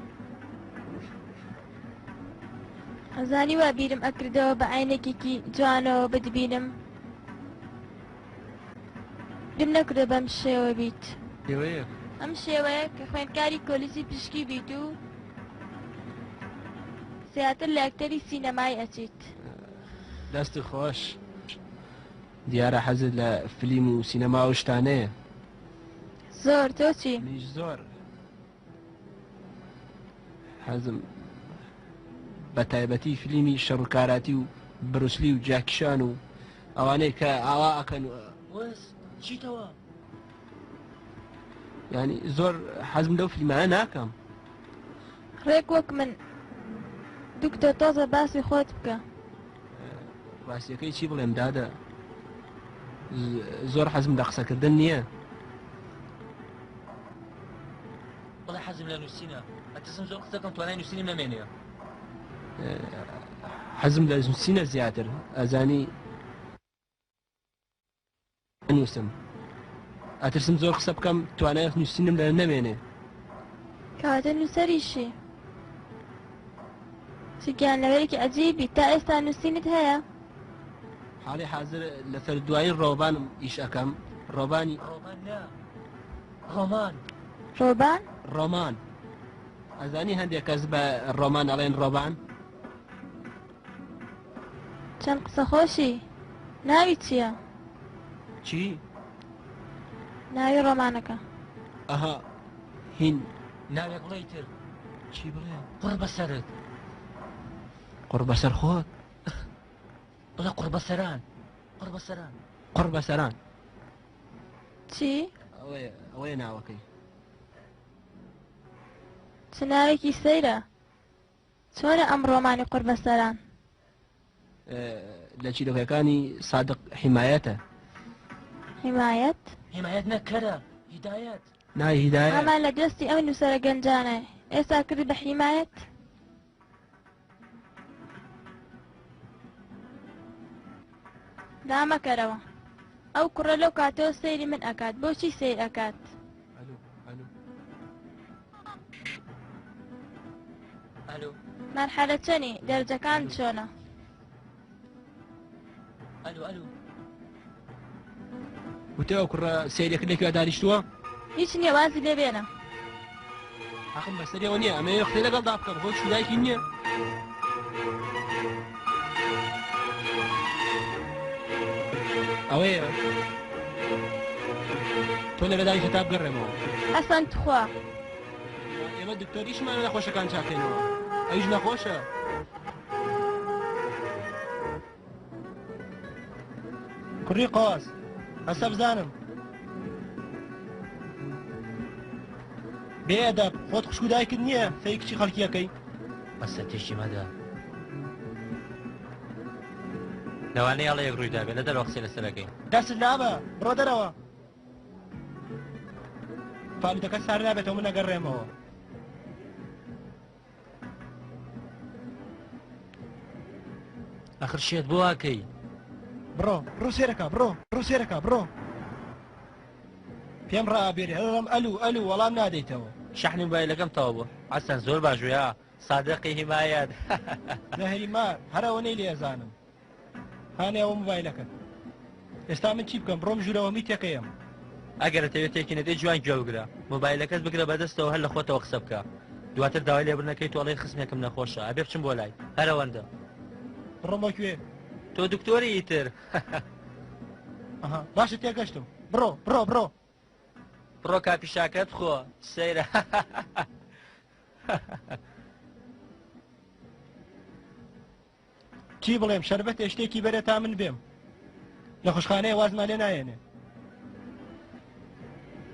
ئەزانی وا بیرم ئەکردەوە بە عینێکێکی جوانەوە بتبینم دم نەکردە بەم شێوە بیت لێوەیە ئەم شێوەیە کە خوێندکاری کۆلیسی پشکی بیت و زیاتر لە ئەکتەری سینەمای ئەچیت دەستی خۆش دیارە حەزت لە فیلم و سینەما و شتانەیە زۆر تۆ چی؟ منیش زۆر حەزم بە تایبەتی فیلمی شەڕکاراتی و بروسلی و جاکیشان و ئەوانەی کە ئاوا ئەکەن چیتەوە ینی زۆر حەزم لەو فیلمانە ناکەم ڕێک وەک من دوکتۆ تۆزە باسی خۆت بکە باسیەکەی چی بڵێم دادە زۆر حەزم لە قسەکردن نییە بڵێ حەزم لە نووسینە ئەتەسم زۆر قسەکەم توانای نووسینم نەمێنێ حەزم لە نووسینە زیاتر ئەزانی نووسم ئەترسم زۆر قسە بکەم توانای نووسینم لە نەمێنێ کاتە نووسەریشی گیانلەوەرێکی ئەجیبی تا ئێستا نووسینت هەیە حاڵی حاضر لەسەر دوایی ڕۆبانم ئیش ئەەکەم ڕۆبانی ڕۆمان ڕۆبان ڕۆمان ئەزانی هەندێک کەس بە ڕۆمان ئەڵێن ڕۆبان چەند قسە خۆشی ناوی چییە؟ چی؟ ناوی ڕۆمانەکە ئەها هین ناوێک بڵێ تر چی بڵێ قڕ بەسەرت قڕ بەسەر خۆت بڵێ قڕ بەسەران قڕ بەسەران قڕ بەسەران چی؟ ئەوەیە ناوەکەی چ ناوێکی سەیرە چۆنە ئەم ڕۆمانی قوربەسەران لە چیرۆکەکانی سادق حیمایەتە حیمایەت حیمایەت نەکەرە هیدایەت نای هیدایەت ئەمان لە دەستی ئەو نووسەرە گەنجانە ئێستا کردی بە حیمایەت دامەکەرەوە ئەو کوڕە لەو کاتەوە سەیری من ئەکات بۆچی سیر ئەکات ئەلو مەرحەلە چەنی دەرجەکان چۆنە ئەلو ئەلو وتە ئەو کوڕە سیرێک لێکوێ دانیشتووە هیچ نییە وازی لێ بێنە حەقم بەسەریەوە نییە ئەمە وەختێ لەگەڵدا بکەم خۆ شودایکی نییە ئەوەیە تۆ لە بەدای خەتاب گەڕێمەوە حەسەن توخوا ئێمە دکتۆریشمان نەخۆشەکان چاکەینەوە ئەویش نەخۆشە کوڕی قاس هەسە بزانم بێئەدەب خۆت خوشکودایکت نییە فەی کچی خەڵکیەکەی بەسە تێشی مەدە لەوانەیە ئەڵە یەک ڕوویدا بێت لە دەرەوە قسەی لەسەرەکەی دەست لابە بڕۆ دەرەوە فالوتەکە سار نابێتەوە من نەگەڕێمەوە ئەخر شێت بۆ واکەی بڕۆ ڕوو سێرەکە بڕۆ ڕوو سێرەکە بڕۆ پێم ڕابێرێ هەڵم ئەلو وەڵام نادەیتەوە شەحنی موبایلەکەم تەوا بووە حەسەن زۆر باشوویە سادقی حیمایەت لە هەریمار هەرەوە نەی لێزانم هانێەوە موبایلەکەت ئێستا من چی بکەم بڕۆم ژوورەوە میتێکەیەم ئەگەر تەوێت تێکی نەدەی جوان گوێوگرە موبایلەکەت بگرە بەدەستەوە هەر لە خۆتەوە قسە بکە دواتر داوای لێبرنەکەی تۆڵی خسمێکم نەخۆشە ئەبێ بچم بۆ لای هەرەوەندە بڕۆمە کوێ تۆ دکتۆری ئیتر باشە تێگەشتم بڕۆ بڕۆ بڕۆ بڕۆ کاپیشاکەت خۆ سەیرە چی بڵێم شەربەت شتێکی بەرە تا من بێم لە خوشخانەیە وازمان لێ نایێنێ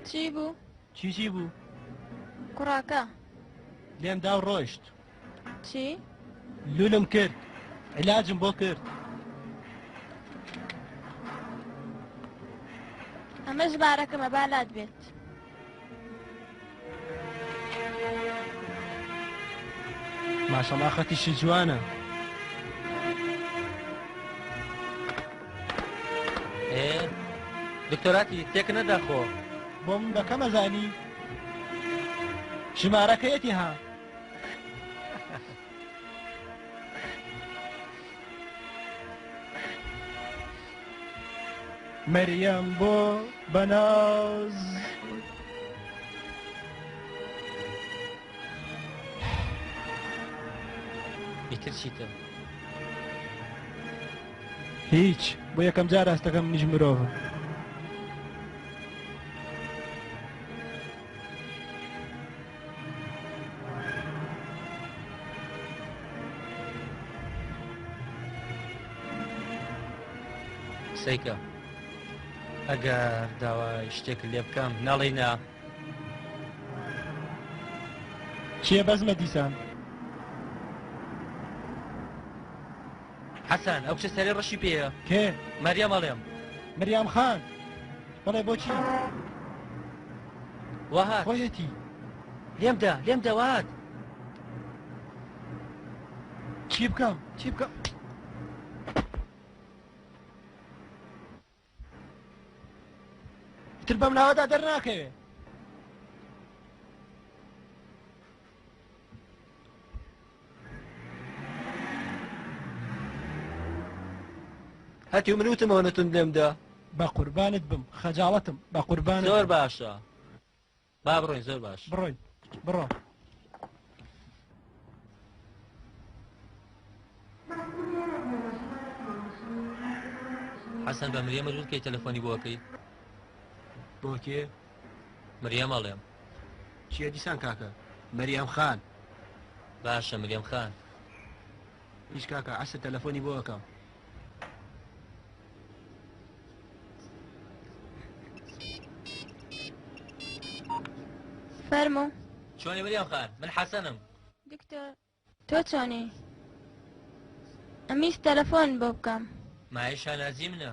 چی بوو؟ چی بوو؟ کوڕاکە لێم دا و ڕۆیشت چی؟ لولم کرد علاجم بۆ کرد ئەمەش بارەکەمە بالات بێت ماشەڵڵا خەتیشی جوانە دکتۆراتی تێک نەداخۆ بۆ من بەکەمە زانی ژمارەکەیەتی ها مەریەم بۆ بەناز ئیتر چیتر هیچ بۆ یەکەم جار ڕاستەکەم منیش مرۆڤم سەیکە ئەگەر داوای شتێک لێ بکەم ناڵی نا چیە بەزمە دیسان حەسەن ئەو چه سەری ڕەشی پێیە کێ مەریەم ئەڵێم مەریام خان بەڵێ بۆچی وەهات خۆیەتی لێمدا وات چی بکەم تر بەم ناوەدا دەرناکەوێ هەتی من وتمەوە نەتون لێمدا بە قوربانت بم خەجاڵەتم بە قوربانت زۆر باشە با بڕۆین زۆر باش بڕۆین بڕۆ حەسەن بە مریەمە دوورکەی تەلەفۆنی بۆکەی بۆ کێ مریەم ئەڵێم چیە دیسان کاکە مەریەم خان باشە مریەم خان هیچ کاکە عەسە تەلەفۆنی بۆ ئەەکەم. فەرموو چۆنی مریەم خان من حەسەنم. دکتۆر تۆ چۆنی؟ ئەمیست تەلەفۆن بۆ بکەم. مایشان نازی منە.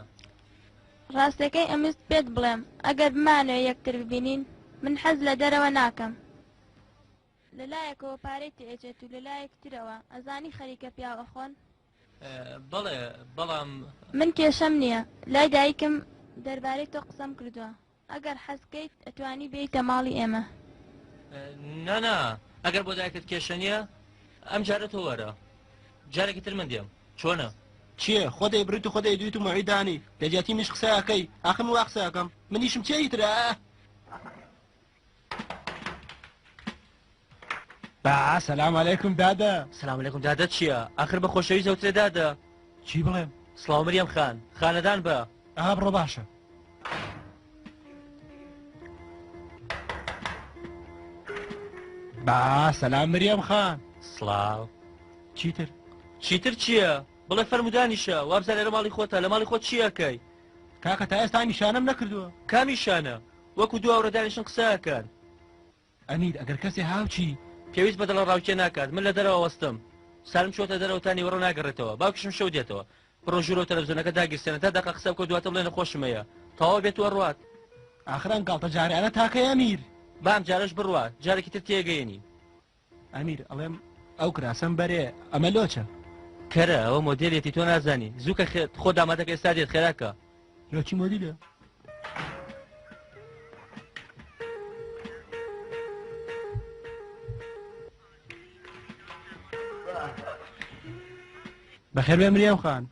ڕاستەکەی ئەمست پێت بڵێم ئەگەر بمانەوە یەکتر ببینین من حەز لە دەرەوە ناکەم. لەلایەکەوە پارەی تێچێت و لەلایەکترەوە ئەزانی خەریکە پیاوە خۆن. بەڵێ بەڵام من کێشەم نییە لای دایکم دەربارەی تۆ قسەم کردووە ئەگەر حەزکەیت ئەتوانی بێیتە ماڵی ئێمە. نانا ئەگەر بۆ دایکت کێشە نییە ئەم جارە تۆ وەرە جارێکی تر من دێم چۆنە؟ چییە خۆدەی بریت و خۆدەی دویت و مەعیدانی لەجێتی منش قسەکەی ئاخم وا قسەکەم منیشم چیترە؟ با سلام علیکم دادا. سلام علیکم دادا چییە؟ آخر بە خۆشەوی زەوترێ دادا. چی بڵێم؟ سڵاو مریەم خان خانەدان بە. ئا بڕۆ باشە. با سلام مریەم خان. سڵاو. چیتر؟ چیتر چییە؟ بڵێ فەرمودانیشە وابزە لێرە ماڵی خۆتە لە ماڵی خۆت چیەکەی؟ کاکە تا ئێستا نیشانەم نەکردووە. کامیشانە؟ وەکو دو ئەوڕەدانیشن قسەکەن. ئەمیر ئەگەر کەسێ هاوچی پێویست بەدڵە ڕاوکێ ناکات من لە دەرەوە وەستم سالم چۆتە دەرەوتانی وەڕە ناگەڕێتەوە باوکشم شەو دێتەوە ڕۆژورۆ تەلەڤیزیۆنەکە داگیرسێنە تا دەقە قسە بکە دواتە بڵێنە خۆشمەیە تەواو بێتوە ڕوات. ئاخران گاڵتە جارانە تاکەی ئەمیر. بام جارش بڕوە جارێکی تر تێگەیەنی. ئەمیر ئەڵێم ئەو کراسەم بەرێ ئەمە لۆچە؟ کەرە ئەوە مۆدێلێتی تۆ نازانی زووکە خۆ دامادەکە ئێستا دێت خێراکە. لۆچی مۆدیلە؟ بەخێر بێ مریەم خان.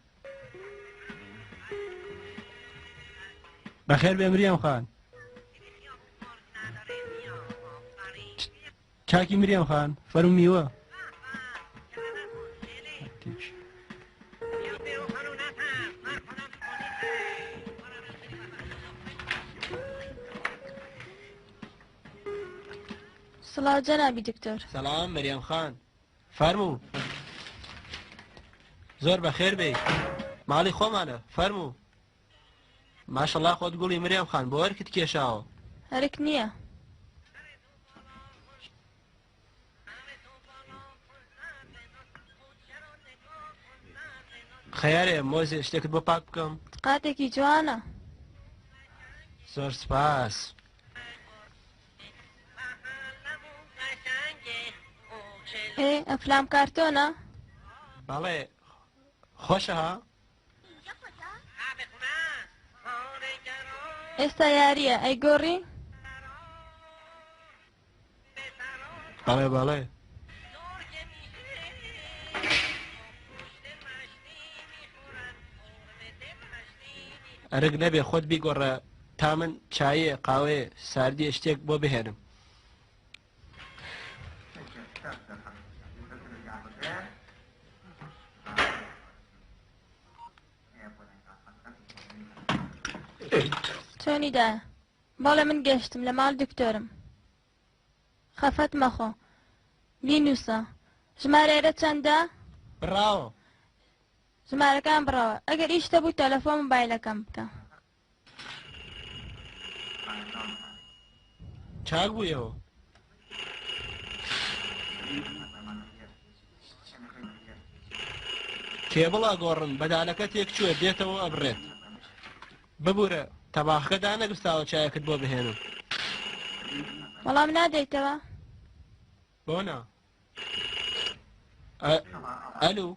بەخێر بێ مریەم خان. چاکی مریەم خان فەرموو میوە. سڵاو جەنابی دکتۆر. سەلام مریەم خان فەرموو. زۆر بەخێر بێ ماڵی خۆمانە فەرموو. ماشەڵڵا خۆت گوڵی مریەم خان بۆ وەرکت کێشاوە. هەرک نییە. خەیارێ مۆزێ شتێکت بۆ پاک بکەم. قاتێکی جوانە. زۆر سپاس. ئەفلام کارتۆنە؟ بەڵێ خۆشە ها؟ ئێستا یاریە ئەی گۆڕی؟ بەڵێ بەڵێ. ئەرگ نەبێ خۆت بیگۆڕە تا من چایە قاوەیە ساردیە شتێک بۆ بهێنم. چۆنیدا؟ بەڵێ من گەشتم لە ماڵ دکتۆرم. خەفەت مەخۆ بینووسە ژمارەیرە چەندە؟ بڕاوە. ژمارەکان بڕەوە ئەگەر ئیشتە بوو تەلەفۆن مۆبایلەکەم بکە. چاک بوویەوە. کێبڵا گۆڕن بەدانەکە تێک چووە دێتەوە ئەبڕێت. ببوورە تەباخەکە دانەگستاوە چایەکت بۆ بهێنم. وەڵام نادەیتەوە؟ بۆنا؟ ئەلو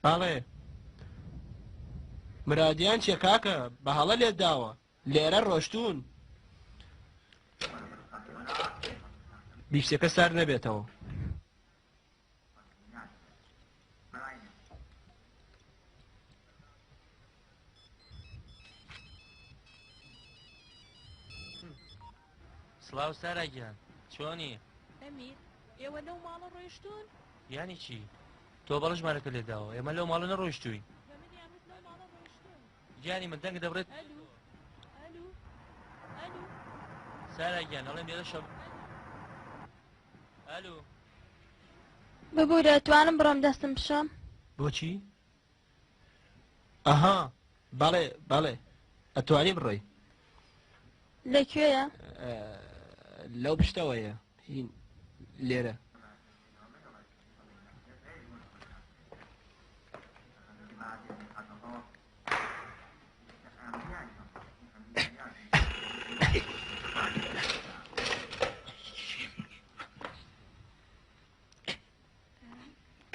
باڵێ مرادیان چیە کاکە بە هەڵە لێت داوە لێرە ڕۆشتون. بیستێکە سار نەبێتەوە. سڵاو ساراگیان چۆنی؟ ئەمیر ئێوە لەو ماڵە ڕۆیشتون؟ یانی چی؟ تۆ بەڵە ژمارەکە لێداوە ئێمە لەو ماڵە نەڕۆیشتووی. گیانی من دەنگ دەبڕێت. ساراگیان ئەڵێم لێرە شەو. ئەلو ببوورە توانم بڕۆم دەستم بشەم بۆچی؟ ئەها بەڵێ بەڵێ ئەتوانی بڕۆی لەکوێیە؟ لەو پشتەوەیە هین لێرە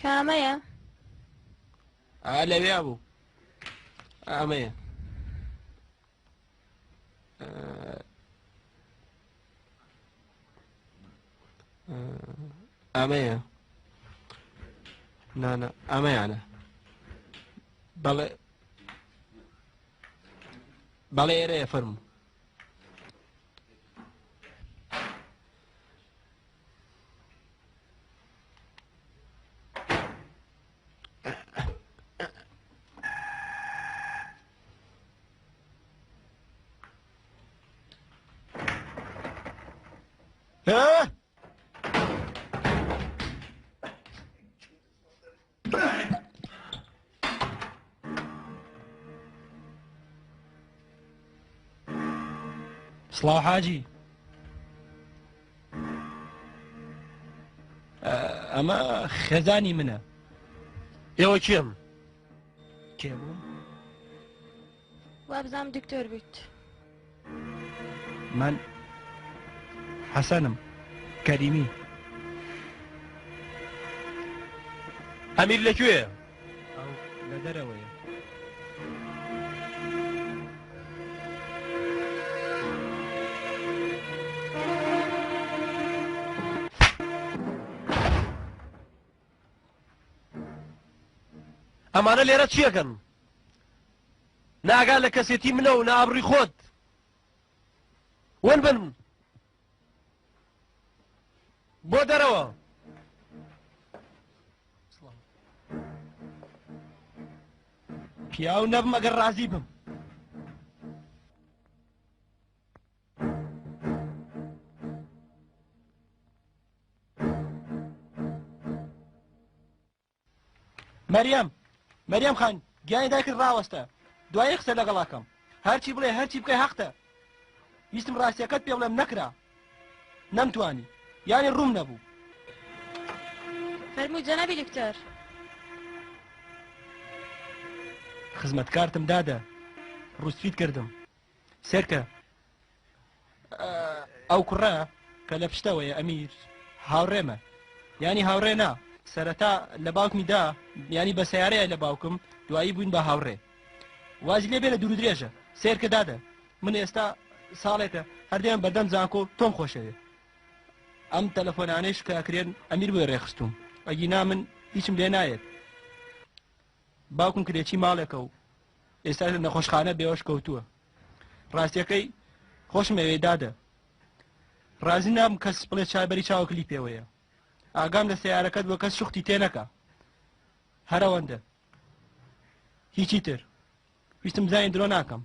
کامەیە؟ لەوێ بوو ئەمەیە ئەمەیە نانە ئەمەیانە بەڵێ بەڵێ ئێرەیە فەرموو سڵاو حاجی ئەمە خێزانی منە ئێوە کێم؟ کێ بووم؟ وابزانم دکتۆر بیت من حەسەنم کەریمی ئەمیر لەکوێ؟ ئەو لە دەرەوەیە ئەمانە لێرە چیەکەن؟ ناگا لە کەسێتی منە و نابڕی خۆت ون بن بۆ دەرەوە پیاو نەبم ئەگەر ڕازی بم مەریەم خان گیانی دایکت ڕاوەستە دوای قسە لەگەڵاکەم هەرچی بڵێ هەرچی بکەی حەقتە ویستم ڕاستیەکەت پێ بڵێم نەکرا نەمتوانی یانی ڕووم نەبوو فەرمووی جەنابی دکتۆر خزمەتکارتم دادە ڕوسفیت کردم سێرکە ئەو کوڕە کە لە پشتەوەیە ئەمیر هاوڕێمە ینی هاوڕێ نا سەرەتا لە باوکمی دا ینی بە سیارەیە لە باوکم دوایی بووین بە هاوڕێ وازی لێ بێ لە دوور درێژە سێرکە دادە من ئێستا ساڵێکە هەردێم بەردەم زانکۆ تۆم خۆشەوێ ئەم تەلەفۆنانەیش کاکرێن ئەمیر بۆی ڕێخستوم ئەگینا من هیچم لێ نایەت باوکم کرێکی ماڵێکە و ئێستا لە نەخۆشخانە بێوەش کەوتووە ڕاستیەکەی خۆشم ئەوێ دادە ڕازی نام کەس بڵێ چابەری چاوکلی پێوەیە ئاگام لە سیارەکەت بۆ کەس شوختی تێ نەکە هەرەوەندە هیچی تر ویستم زانی درۆ ناکەم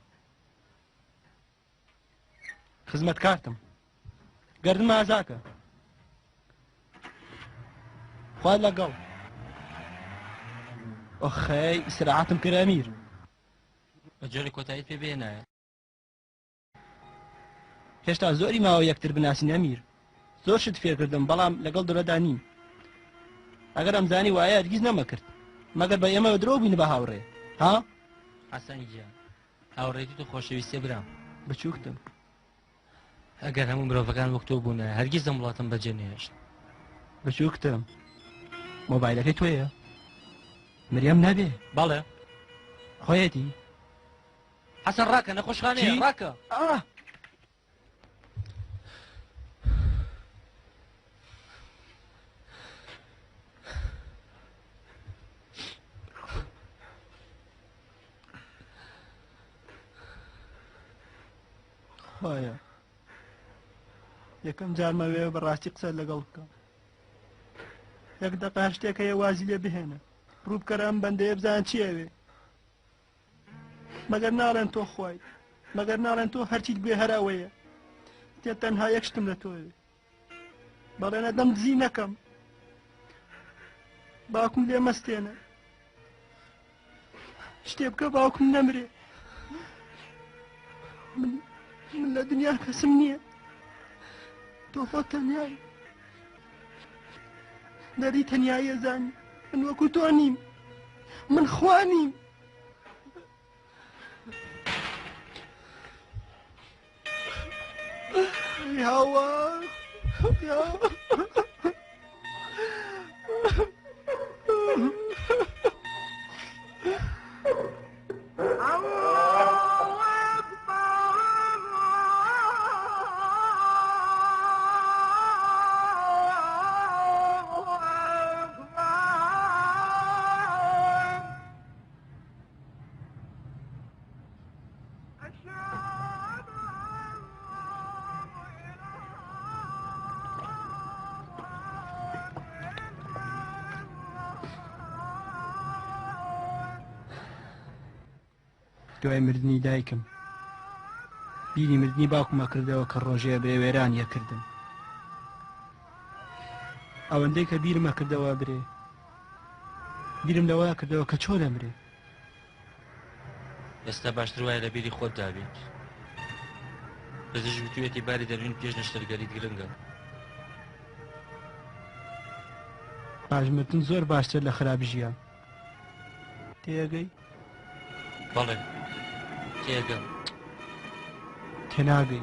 خزمەت کارتم گەردن ئازاکە خواد لەگەڵ ئۆخەی سرعاتم کرد ئەمیر بە جۆری کۆتاییت پێ بێنایە هێشتا زۆری ماوە یەکتر بناسین ئەمیر زۆر شت فێرکردم بەڵام لەگەڵ دڵەدا نیم ئەگەر ئەمزانی وایە هەرگیز نەمەکرد مەگەر بە ئێمە درۆ بووین بە هاوڕێ ها حەسەنی گیان هاوڕێتی تو خۆشەویستێ برام بچووکتم ئەگەر هەموو مرۆڤەکان وەک تۆ بوونە هەرگیز دەم وڵاتم بەجێ نهێشت بچووکتم مۆبایلەکەی تۆیە مریەم نەبێ بەڵێ خۆیەتی حەسەن ڕاکە نەخۆشخانەیە ڕاکە خۆیە یەکەم جارمەوێ بەڕاستی قسە لەگەڵ بکەم یەک دەقا شتێکە یە وازی لێ بهێنە ڕوو بکەرە ئەم بەندەیە بزان چی ئەوێ مەگەر ناڵێن تۆ خۆی مەگەر ناڵێن تۆ هەرچیت گوێ هەراوەیە تێ تەنها یەک شتم لە تۆوێ بەڵێنە دەم دزی نەکەم باوکم لێ مەستێنە شتێ بکە باوکم نەمرێ من لە دنیا کەسم نییە تۆ خۆت تەنیایی دەری تەنیایی ئەزانی من وەکو تۆ نیم من خوا نیم هاوا دوای مردنی دایکم بیری مردنی باوکمە کردەوە کە ڕۆژەیە بێ وێرانیە کردم ئەوەندەی کە بیرمە کردەوە برێ بیرم لەوە کردەوە کە چۆن ئەمرێ ئێستا باشتر وایە لە بیری خۆت دابێت پزیشک وتوێتی باری دەربین پێش نەشتەرگەریت گرنگە پاژمردن زۆر باشتر لە خراپی ژیان تێگەی بەڵێ تێگەم تێناگەی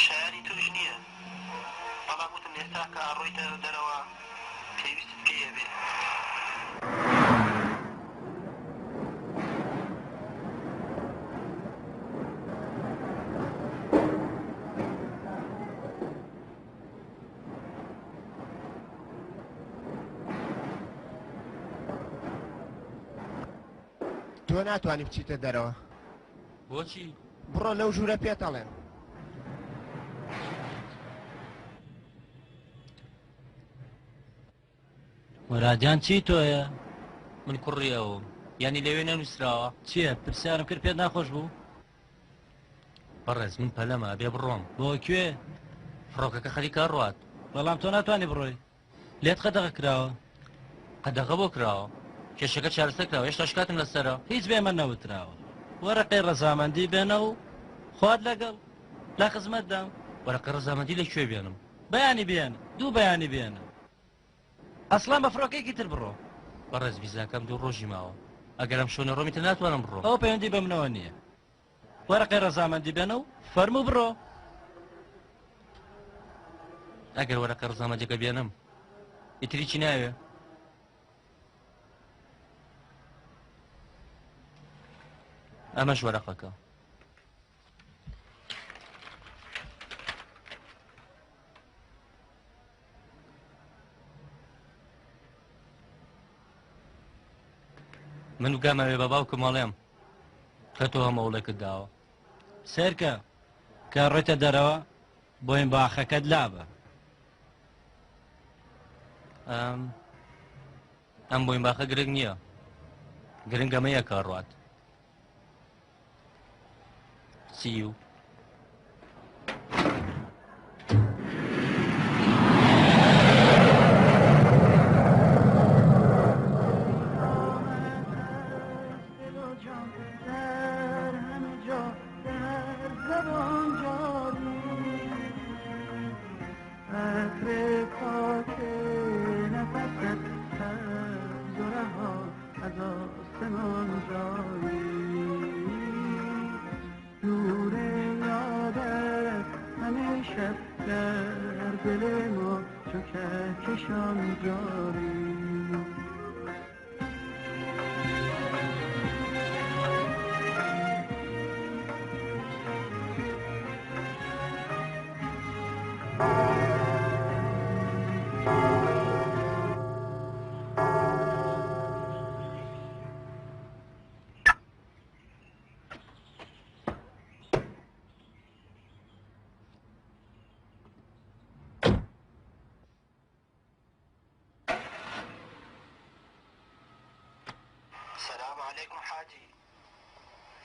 شایانی توش نییە بەڵام وتم ئێستا کە ڕۆیتە دەرەوە پێویستت پێیە بێ تۆ ناتوانانی بچیتە دەرەوە بۆچی بڕۆ لەو ژوورە پێتەڵێن وەرادیان چی تۆیە؟ من کوڕیەوە ینی لەوێ نەنووسراوە چییە پرسیارم کرد پێت ناخۆش بوو؟ بەڕێز من پەلەمە بێ بڕۆم بۆ کوێ؟ فڕۆکەکە خەریکە ڕوات بەڵام تۆ ناتوانانی بڕۆی لێت قەدەغە کراوە قەدەغە بۆ کراوە کێشەکە چارەسەر کراوە هێشتا شکاتم لەسەرە هیچ بێمە نەوتراوە وەرەقەی ڕەزامەندی بێنە و خوارد لەگەڵ لە خزمەتدام وەرەقەی ڕەزامەندی لەکوێ بێنم بەیانی بێنە دوو بەیانی بێنە ئەسڵان بە فڕۆکێکی تر بڕۆ بەڕێز ویزاکەم دوو ڕۆژی ماوە ئەگەرم شوێنە ڕۆمیتە ناتوانم بڕۆ ئەو پەیوەندی بە منەوە نییە وەرەقەی ڕەزامەندی بێنە و فەرموو بڕۆ ئەگەر وەرەقەی ڕەزامەندیەکە بێنم ئیتری چی ناوێ ئەمەش وەرەقەکە من وگامەوێ بە باوکم مەڵێم کە تۆ هەمەوڵێکت داوە سێرکە کە ڕێتە دەرەوە بۆیم باخەکەت لابە ئەم بۆیم باخە گرنگ نییە گرنگەمەیە کارڕات See you. السلام عليكم حاجي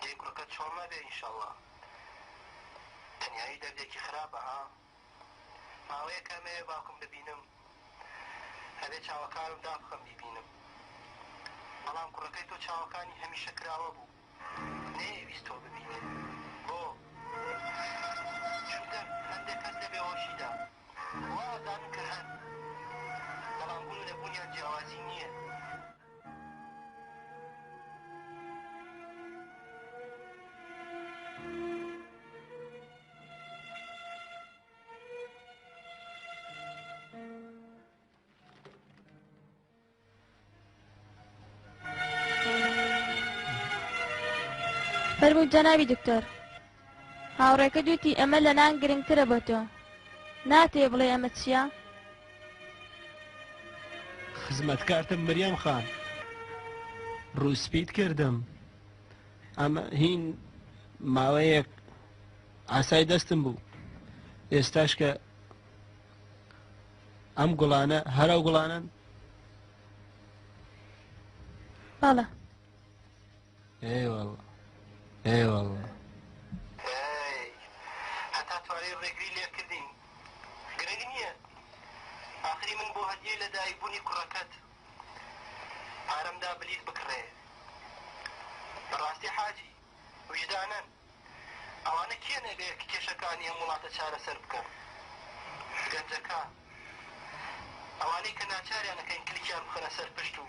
ديك ركض شو ما بي ان شاء الله تنياي دردك خرابة ها ما ويك ما باكم ببينم هذا شاوكانم دافخم ببينم بلام كركيتو شاوكاني هميشه كراوه بو ني ويستو ببينم بو شو در هندك هزده بهوشيدا وازان كرهن بلام بونو لبونيا جوازي نيه فەرمووی جەنابی دکتۆر هاوڕێکە دوتی ئەمە لە نان گرنگترە بۆ تۆ ناتێ بڵێ ئەمە چییە؟ خزمەتکارتم مریەم خان ڕووسپیت کردم ئەمە هین ماوەیەک ئاسای دەستم بوو ئێستاش کە ئەم گوڵانە هەرە گوڵانن بەڵە ئێوەڵە ئێوەڵە هەتا توانێ ڕێگری لێ کردین گرنگ نییە ئاخری من بۆ هەدیە لە دایکبوونی کوڕەکەت پارەمدا بلیت بکڕێ بەڕاستی حاجی وجدانن ئەوانە کێنە لێ کێشەکانی هەم وڵاتە چارەسەر بکەن گەنجەکە ئەوانەی کە ناچاریانەکەین کلیکیان بخەنە سەر پشت و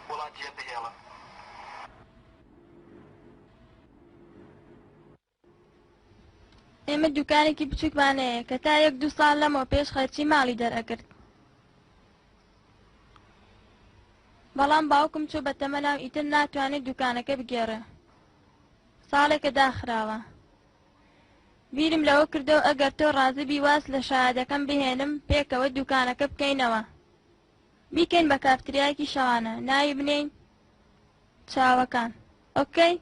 وڵات جێ بهێڵە ئێمە دوکانێکی بچووکمانەیە کە تا 1-2 ساڵ لەمەوە پێش خەرچی ماڵی دەرئەکرد بەڵام باوکم چوو بە تەمەناو ئیتر ناتوانێت دوکانەکە بگێڕێ ساڵێکە داخراوە بیرم لەوە کردەوە ئەگەر تۆ ڕازبی واز لە شایەدەکەم بهێنم پێکەوە دوکانەکە بکەینەوە بیکەین بە کافتریایەکی شەوانە ناوی بنێین چاوەکان اوكي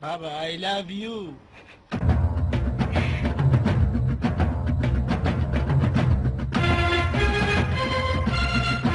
بابا I love you